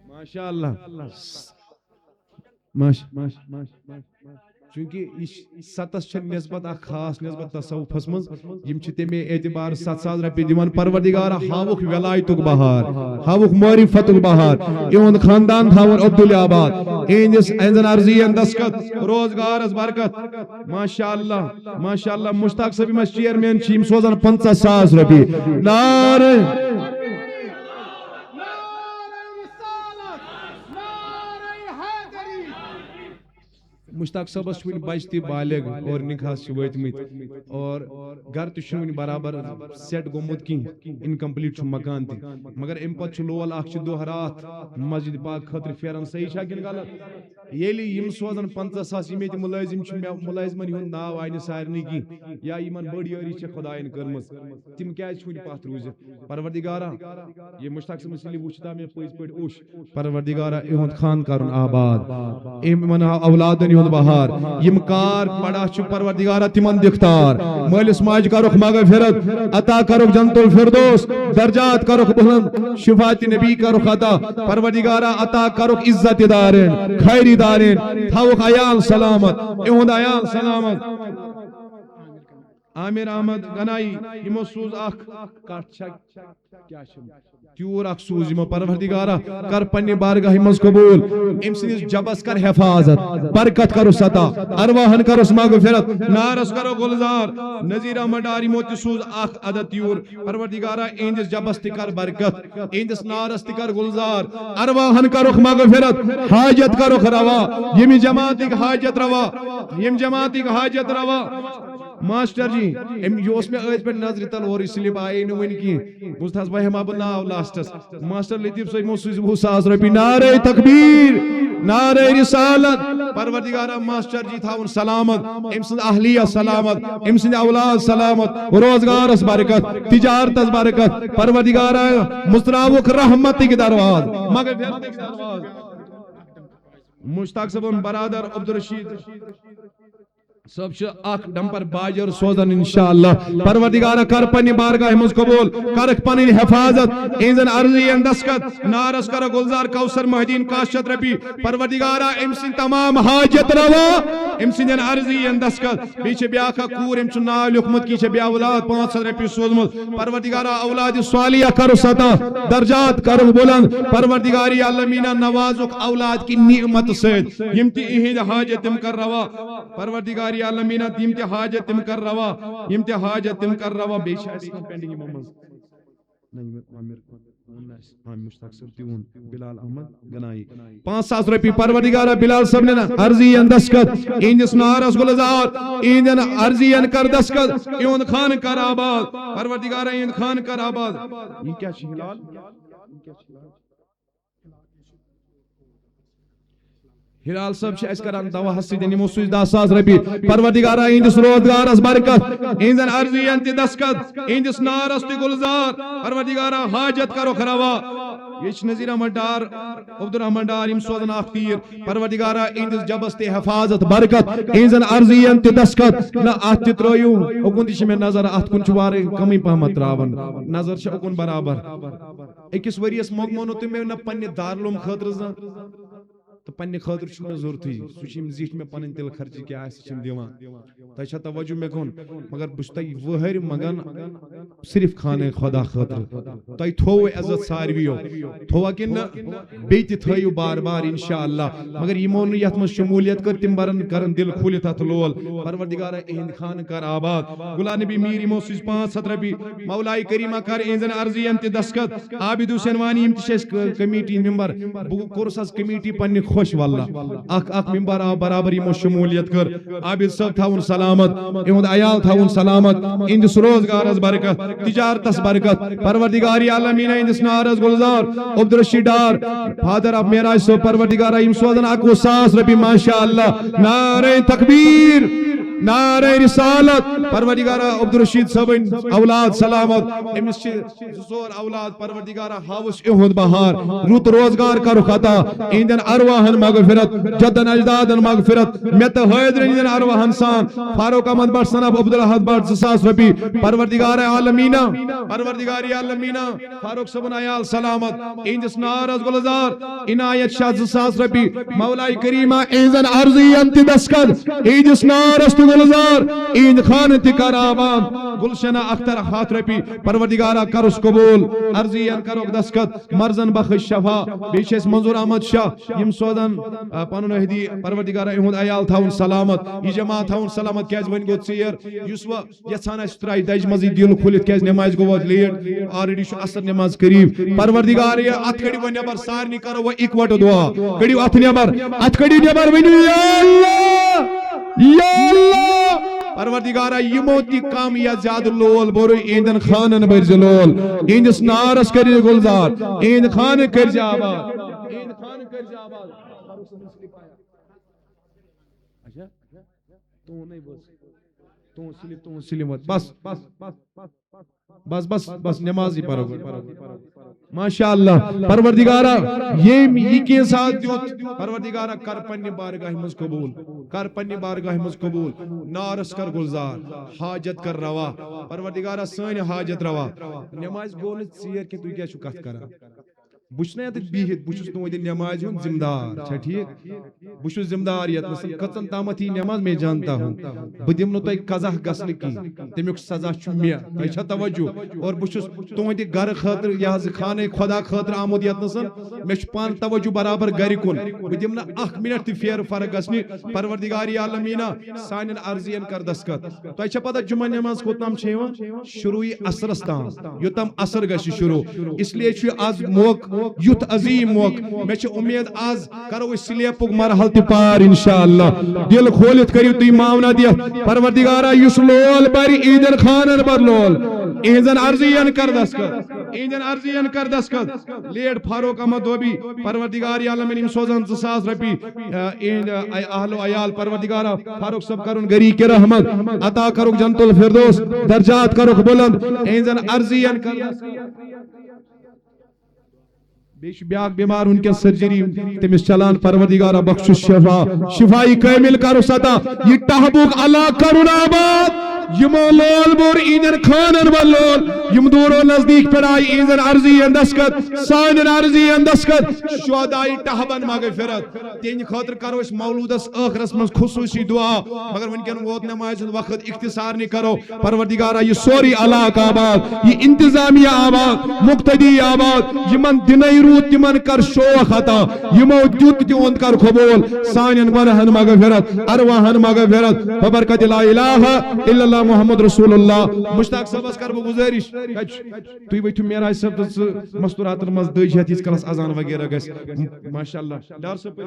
ماشاءاللہ چونکہ ستس نسبت خاص نسبت تصوفس مز یم تمے اعتبار 700 رپی دیوان پروردگارہ ہاوک ولایتک بہار ہاوک معرفتک بہار اہد خاندان تھاون عبدالآباد اہندن عرضی اندسکت روزگارس برکت ماشاءاللہ مشتاق صاحب مس چیئرمین چیم سوزن 50,000 رپی نعرہ مشتاق صاحبس ون بچتی بالغ اور نکاس وتمت اور گھر تہ برابر سیٹ گومت کی انکمپلیٹ مکان تہ مگر ام پتہ لول اخ دہ رات مسجد پاک خاطر پھیران صحیح چھا کن غلط یلی یم سوزن 50,000 یم ملازم ملازمن ہند ناو آئی سارنی کی یا یمن بڑ یاری چھ خدائن کرمس تم کیاز چھن پتھ روزت پروردگارہ یہ مشتاق صاحب سلی وچھتا میں پز پٹ اوش پروردگارہ اہند خان کرن آباد امن اولادن بہار یم کار پڑا چھ پروردگارہ تمن دکھتار مالس ماج کرو مغفرت عطا کرو جنت الفردوس درجات کرو بلند شفاعت نبی کرو عطا پروردگارہ عطا کرو عزت دارین خیری دارین تھاوک عیال سلامت اہند عیال سلامت عامر احمد گنائی یمو سوز اخ کٹ چھ کیا تیور اخ سوز یمو پروردگارہ کر پنہ بارگاہ مز قبول ام سنس جبس کر حفاظت برکت کرو عطا ارواحن کرو مغفرت نارس کرو گلزار نذیر احمد ڈاری موت سوز اخ عدد تیور پروردگارہ اندس جبس تہ کر برکت اندس نارس تہ کر گلزار ارواحن کرو مغفرت حاجت کرو روا یم جماعت حاجت روا یم جماعت حاجت روا ماسٹر جی یہ اس میں ٲدۍ پٮ۪ٹھ نظرِ تل اورٕے سلپ آیے نہٕ وٕنہِ کینٛہہ بوٗز تھَس بہٕ ہٮ۪مہٕ ہا بہٕ ناو لاسٹس ماسٹر لطیف صٲب یِمو سوٗزۍ 20,000 رۄپیہِ نعرے تکبیٖر نعرے رسالت پروردگارہ ماسٹر جی تھاون سلامت أمۍ سٕنٛز اہلیہ سلامت أمۍ سٕنٛدِ اولاد سلامت روزگارس برکت تجارتس برکت پروردگارہ مُژراوُکھ رحمتٕکۍ درواز مغفرتٕکۍ درواز مشتاق صٲبُن برادر عبدالرشید صاحب چھِ اکھ ڈمپر باجر سوزن انشاءاللہ پروردگارہ کر پننہِ بارگاہ منٛز قبول کرکھ پنٕنۍ حفاظت اِہنٛزن عرضین دستخط نارس کرو گلزار کوثر محدین 500 رۄپیہِ پروردگارہ أمۍ سٕنٛدۍ تمام حاجت روا أمۍ سٕنٛدٮ۪ن عرضین دستخط بیٚیہِ چھِ بیاکھ اکھ کوٗر أمۍ چھُ ناو لیوکھمُت کہِ چھِ بیٚیہِ اولاد 500 رۄپیہِ سوزمُت پروردگارہ اولادِ صالحہ کرو سطح درجات کرو بلند پروردگارِ عالمیٖنہ نوازُکھ اولاد کہِ نعمت سۭتۍ یِم تہِ إہنٛدۍ حاجت تِم کر روا پروردگارِ عالمیٖنہ یِم تہِ حاجت تِم کر روا یِم تہِ حاجت تِم کر روا بیٚیہِ چھِ اَسہِ کانٛہہ پینڈِنگ یِمو منٛز مشتاق صٲب تِہُنٛد بلال احمد گنایی 5,000 رۄپیہِ پروردگارہ بلال صٲبنٮ۪ن عرضین دستخط اِہنٛدِس نارس گلزار اِہنٛدٮ۪ن عرضین کر دستخط اِہُنٛد خانہٕ کر آباد پروردگارہ اِہُنٛد خانہٕ کر آباد یہِ کیٛاہ چھِ ہلال ہلال صاحب چھِ اَسہِ کران دواہس سۭتۍ یِمو سوٗزۍ 10,000 رۄپیہِ پروردگارہ اِہنٛدِس روزگارس برکت اِہنٛزن عرضین تہِ دستخط اِہنٛدِس نارس تہِ گلزار پروردگارہ حاجت کرو روا یہ چھِ نذیر احمد ڈار عبدالرحمن ڈار یِم سوزن اکھ تیٖر پروردگارہ اِہنٛدِس جبس تہِ حفاظت برکت اِہنٛزن عرضین تہِ دستخط نہ اتھ تہِ ترٲیِو اوکُن تہِ چھِ مےٚ نظر اتھ کُن چھُ وارٕے کمٕے پہمتھ تراوان نظر چھِ اوکُن برابر أکِس ؤرِیس مۄکمو نہٕ تُہۍ مےٚ نہ پننہِ دارالعلوم خٲطرٕ زانٛہہ تو پننہِ خٲطرٕ چھُ مےٚ ضروٗرتھٕے سُہ چھِ یِم زِٹھۍ مےٚ پنٕنۍ تِلہٕ خرچہِ کیٛاہ آسہِ چھِ یِم دِوان تۄہہِ چھا توجہ مےٚ کُن مگر بہٕ چھُس تۄہہِ وٕہٕرۍ منٛگان صرف خانہ خدا خٲطرٕ تۄہہِ تھووٕ عزت ساروِیو تھووا کِنہٕ نہ بیٚیہِ تہِ تھٲیِو بار بار انشاءاللہ مگر یِمو نہٕ یتھ منٛز شموٗلیت کٔر تِم کرن دل کھوٗلِتھ اتھ لول پروردگارہ اِہنٛدۍ خانہٕ کر آباد غلام نبی میٖر یِمو سوٗزۍ 500 رۄپیہِ مولائے کریٖمہ کر اِہنٛزن عرضین تہِ دستخط عابد حسین وانی یِم تہِ چھِ اَسہِ کمیٹی ممبر بہٕ کوٚرُس حظ کمیٹی پننہِ خوش واللہ اکھ ممبر آو برابر یِمو شمولیت کر عابد صٲب تھاوُن سلامت اِہُنٛد عیال تھاوُن سلامت اِہنٛدِس روزگارس برکت تجارتس برکت پروردگارِ عالمیٖنہ اِہنٛدِس نارس گلزار عبدالرشید ڈار فادر آف معراج صٲب پروردگارہ یِم سوزن 21,000 رۄپیہِ ماشاء اللہ نعرے تکبیٖر نعرے رسالت پروردگارہ عبدالرشید صٲبٕنۍ اولاد سلامت أمِس چھِ 2 اولاد پروردگارہ ہاوُس اِہُنٛد بہار رُت روزگار کرُکھ عطا اِہنٛدٮ۪ن ارواحن مغفرت جدن اجدادن مغفرت مےٚ تہٕ حٲضرن ہِنٛدٮ۪ن ارواحن سان فاروق احمد بٹ صن آف عبدالاحد بٹ 2,000 رۄپیہِ پروردگارہ عالمیٖنہ پروردگارِ عالمیٖنہ فاروق صٲبُن عیال سلامت اِہنٛدِس نارس گلزار عنایت شاہ 2,000 رۄپیہِ مولائے کریٖمہ اِہنٛزن عرضین تہِ دستخط اِہنٛدِس نارس تہِ گلزار اِہنٛدِ خانہٕ تہِ کر آباد گلشنہ اختر 100 رۄپیہِ پروردگارہ کرُس قبول عرضین کروکھ دستخط مرزن بخش شفا بیٚیہِ چھِ اَسہِ منظور احمد شاہ یِم سوزن پنُن أہدی پروردگارہ اِہُنٛد عیال تھاوُن سلامت یہِ جماعت تھاوُن سلامت کیٛازِ وۄنۍ گوٚو ژیر یُس وۄنۍ یژھان آسہِ ترٛایہِ دجہِ منٛزٕے دِل کھُلِتھ کیٛازِ نٮ۪مازِ گوٚو وۄنۍ لیٹ آلریڈی چھُ عصر نٮ۪ماز قریٖب پروردگارہ اتھ کٔڑِو وۄنۍ نٮ۪بر سارنٕے کرو وۄنۍ اِکوٹہٕ دعا کٔڑِو اتھ نٮ۪بر اتھ کٔڑِو نٮ۪بر ؤنِو یا اللہ یا اللہ پروردگارہ یِمو تہِ کم یا زیادٕ لول بوٚرُے اِہنٛدٮ۪ن خانن بٔرزِ لول اِہنٛدِس نارس کٔرِو گلزار اِہنٛدِ خانہٕ کٔرزِ آباد اِہنٛدِ خانہٕ کٔرزِ آباد تُہُنٛد سلم بس بس بس بس نمازی پرو ماشاء اللہ پروردگارہ یہ کینٛژھا دیُت پروردگارہ کر پننہِ بارگاہ منٛز قبول کر پننہِ بارگاہ منٛز قبول نارس کر گلزار حاجت کر روا پروردگارہ سٲنۍ حاجت روا نماز گوٚو نہٕ ژیر کینٛہہ تُہۍ کیٛاہ چھِو کتھ کران بہٕ چھُس نا ییٚتٮ۪تھ بِہِتھ بہٕ چھُس تُہنٛدِ نمازِ ہُنٛد ذمہٕ دار چھا ٹھیٖک بہٕ چھُس ذمہٕ دار ییٚتنس کٔژن تامتھ یی نماز میں جانتا ہوں بہٕ دِمہٕ نہٕ تۄہہِ قزح گژھنہٕ کینٛہہ تمیُک سزا چھُ مےٚ تۄہہِ چھا توجہ اور بہٕ چھُس تُہنٛدِ گرٕ خٲطرٕ یہِ حظ خانہ خدا خٲطرٕ آمُت ییٚتنس مےٚ چھُ پانہٕ توجہ برابر گرِ کُن بہٕ دِمہٕ نہٕ 1 منٹ تہِ پھیرٕ فرق گژھنہِ پروردگارِ عالمیٖنہ سانٮ۪ن عرضین کر دستخط تۄہہِ چھا پتہ جمعہ نماز کوٚتام چھِ یِوان شروٗع یی عصرس تام یوٚتام عصر گژھِ شروٗع اس لیے چھُ آز موقعہٕ یوت عظیم موقع میں چھ امید آز کرو اس سلیپک مرحل تہ پار انشاءاللہ دل کھولت کریو تھی معاونہ دیت پروردگارہ یس لول بر عیدن خانن بر لول ایزن ارزین کر دستخط ایزن ارزین کر دستخط لیٹ فاروق احمد دوبی پروردگار عالمین سوزن 2000 رپی اہل و عیال پروردگارہ فاروق صاحب کرن گری کے رحمت عطا کرو جنت الفردوس درجات کرو بلند ایزن ارزین کر بیش بیاک بیمار ان کے سرجری تمس چلان پروردگارہ بخش شفا شفائی کامل کرو ستا یہ تحبوک اللہ کرن آباد یمو لول بور ایدن خانن واللول یم دورو نزدیک پر آئی ایدن عرضی اندسکت سانن عرضی اندسکت شہدائی تحبن مغفرت تین خاطر کرو اس مولود اس آخرس من خصوصی دعا مگر ونکن ووت نمائز وقت اختصار نہیں کرو پروردگارہ یہ سوری علاق آباد یہ انتظامیہ آباد مقتدی آباد یمن دنائی روت یمن کر شوخ عطا یمو دیت دیوند کر قبول سانن گناہن مغفرت ارواحن مغفرت ببرکت لا الہ الا اللہ محمد رسول اللہ مشتاق صاحب کر بہ گزارش تھی وتھو معراج صاحب مستورات مز دج ہتھ اس کلس اذان وغیرہ گس ماشاءاللہ ڈار صاحب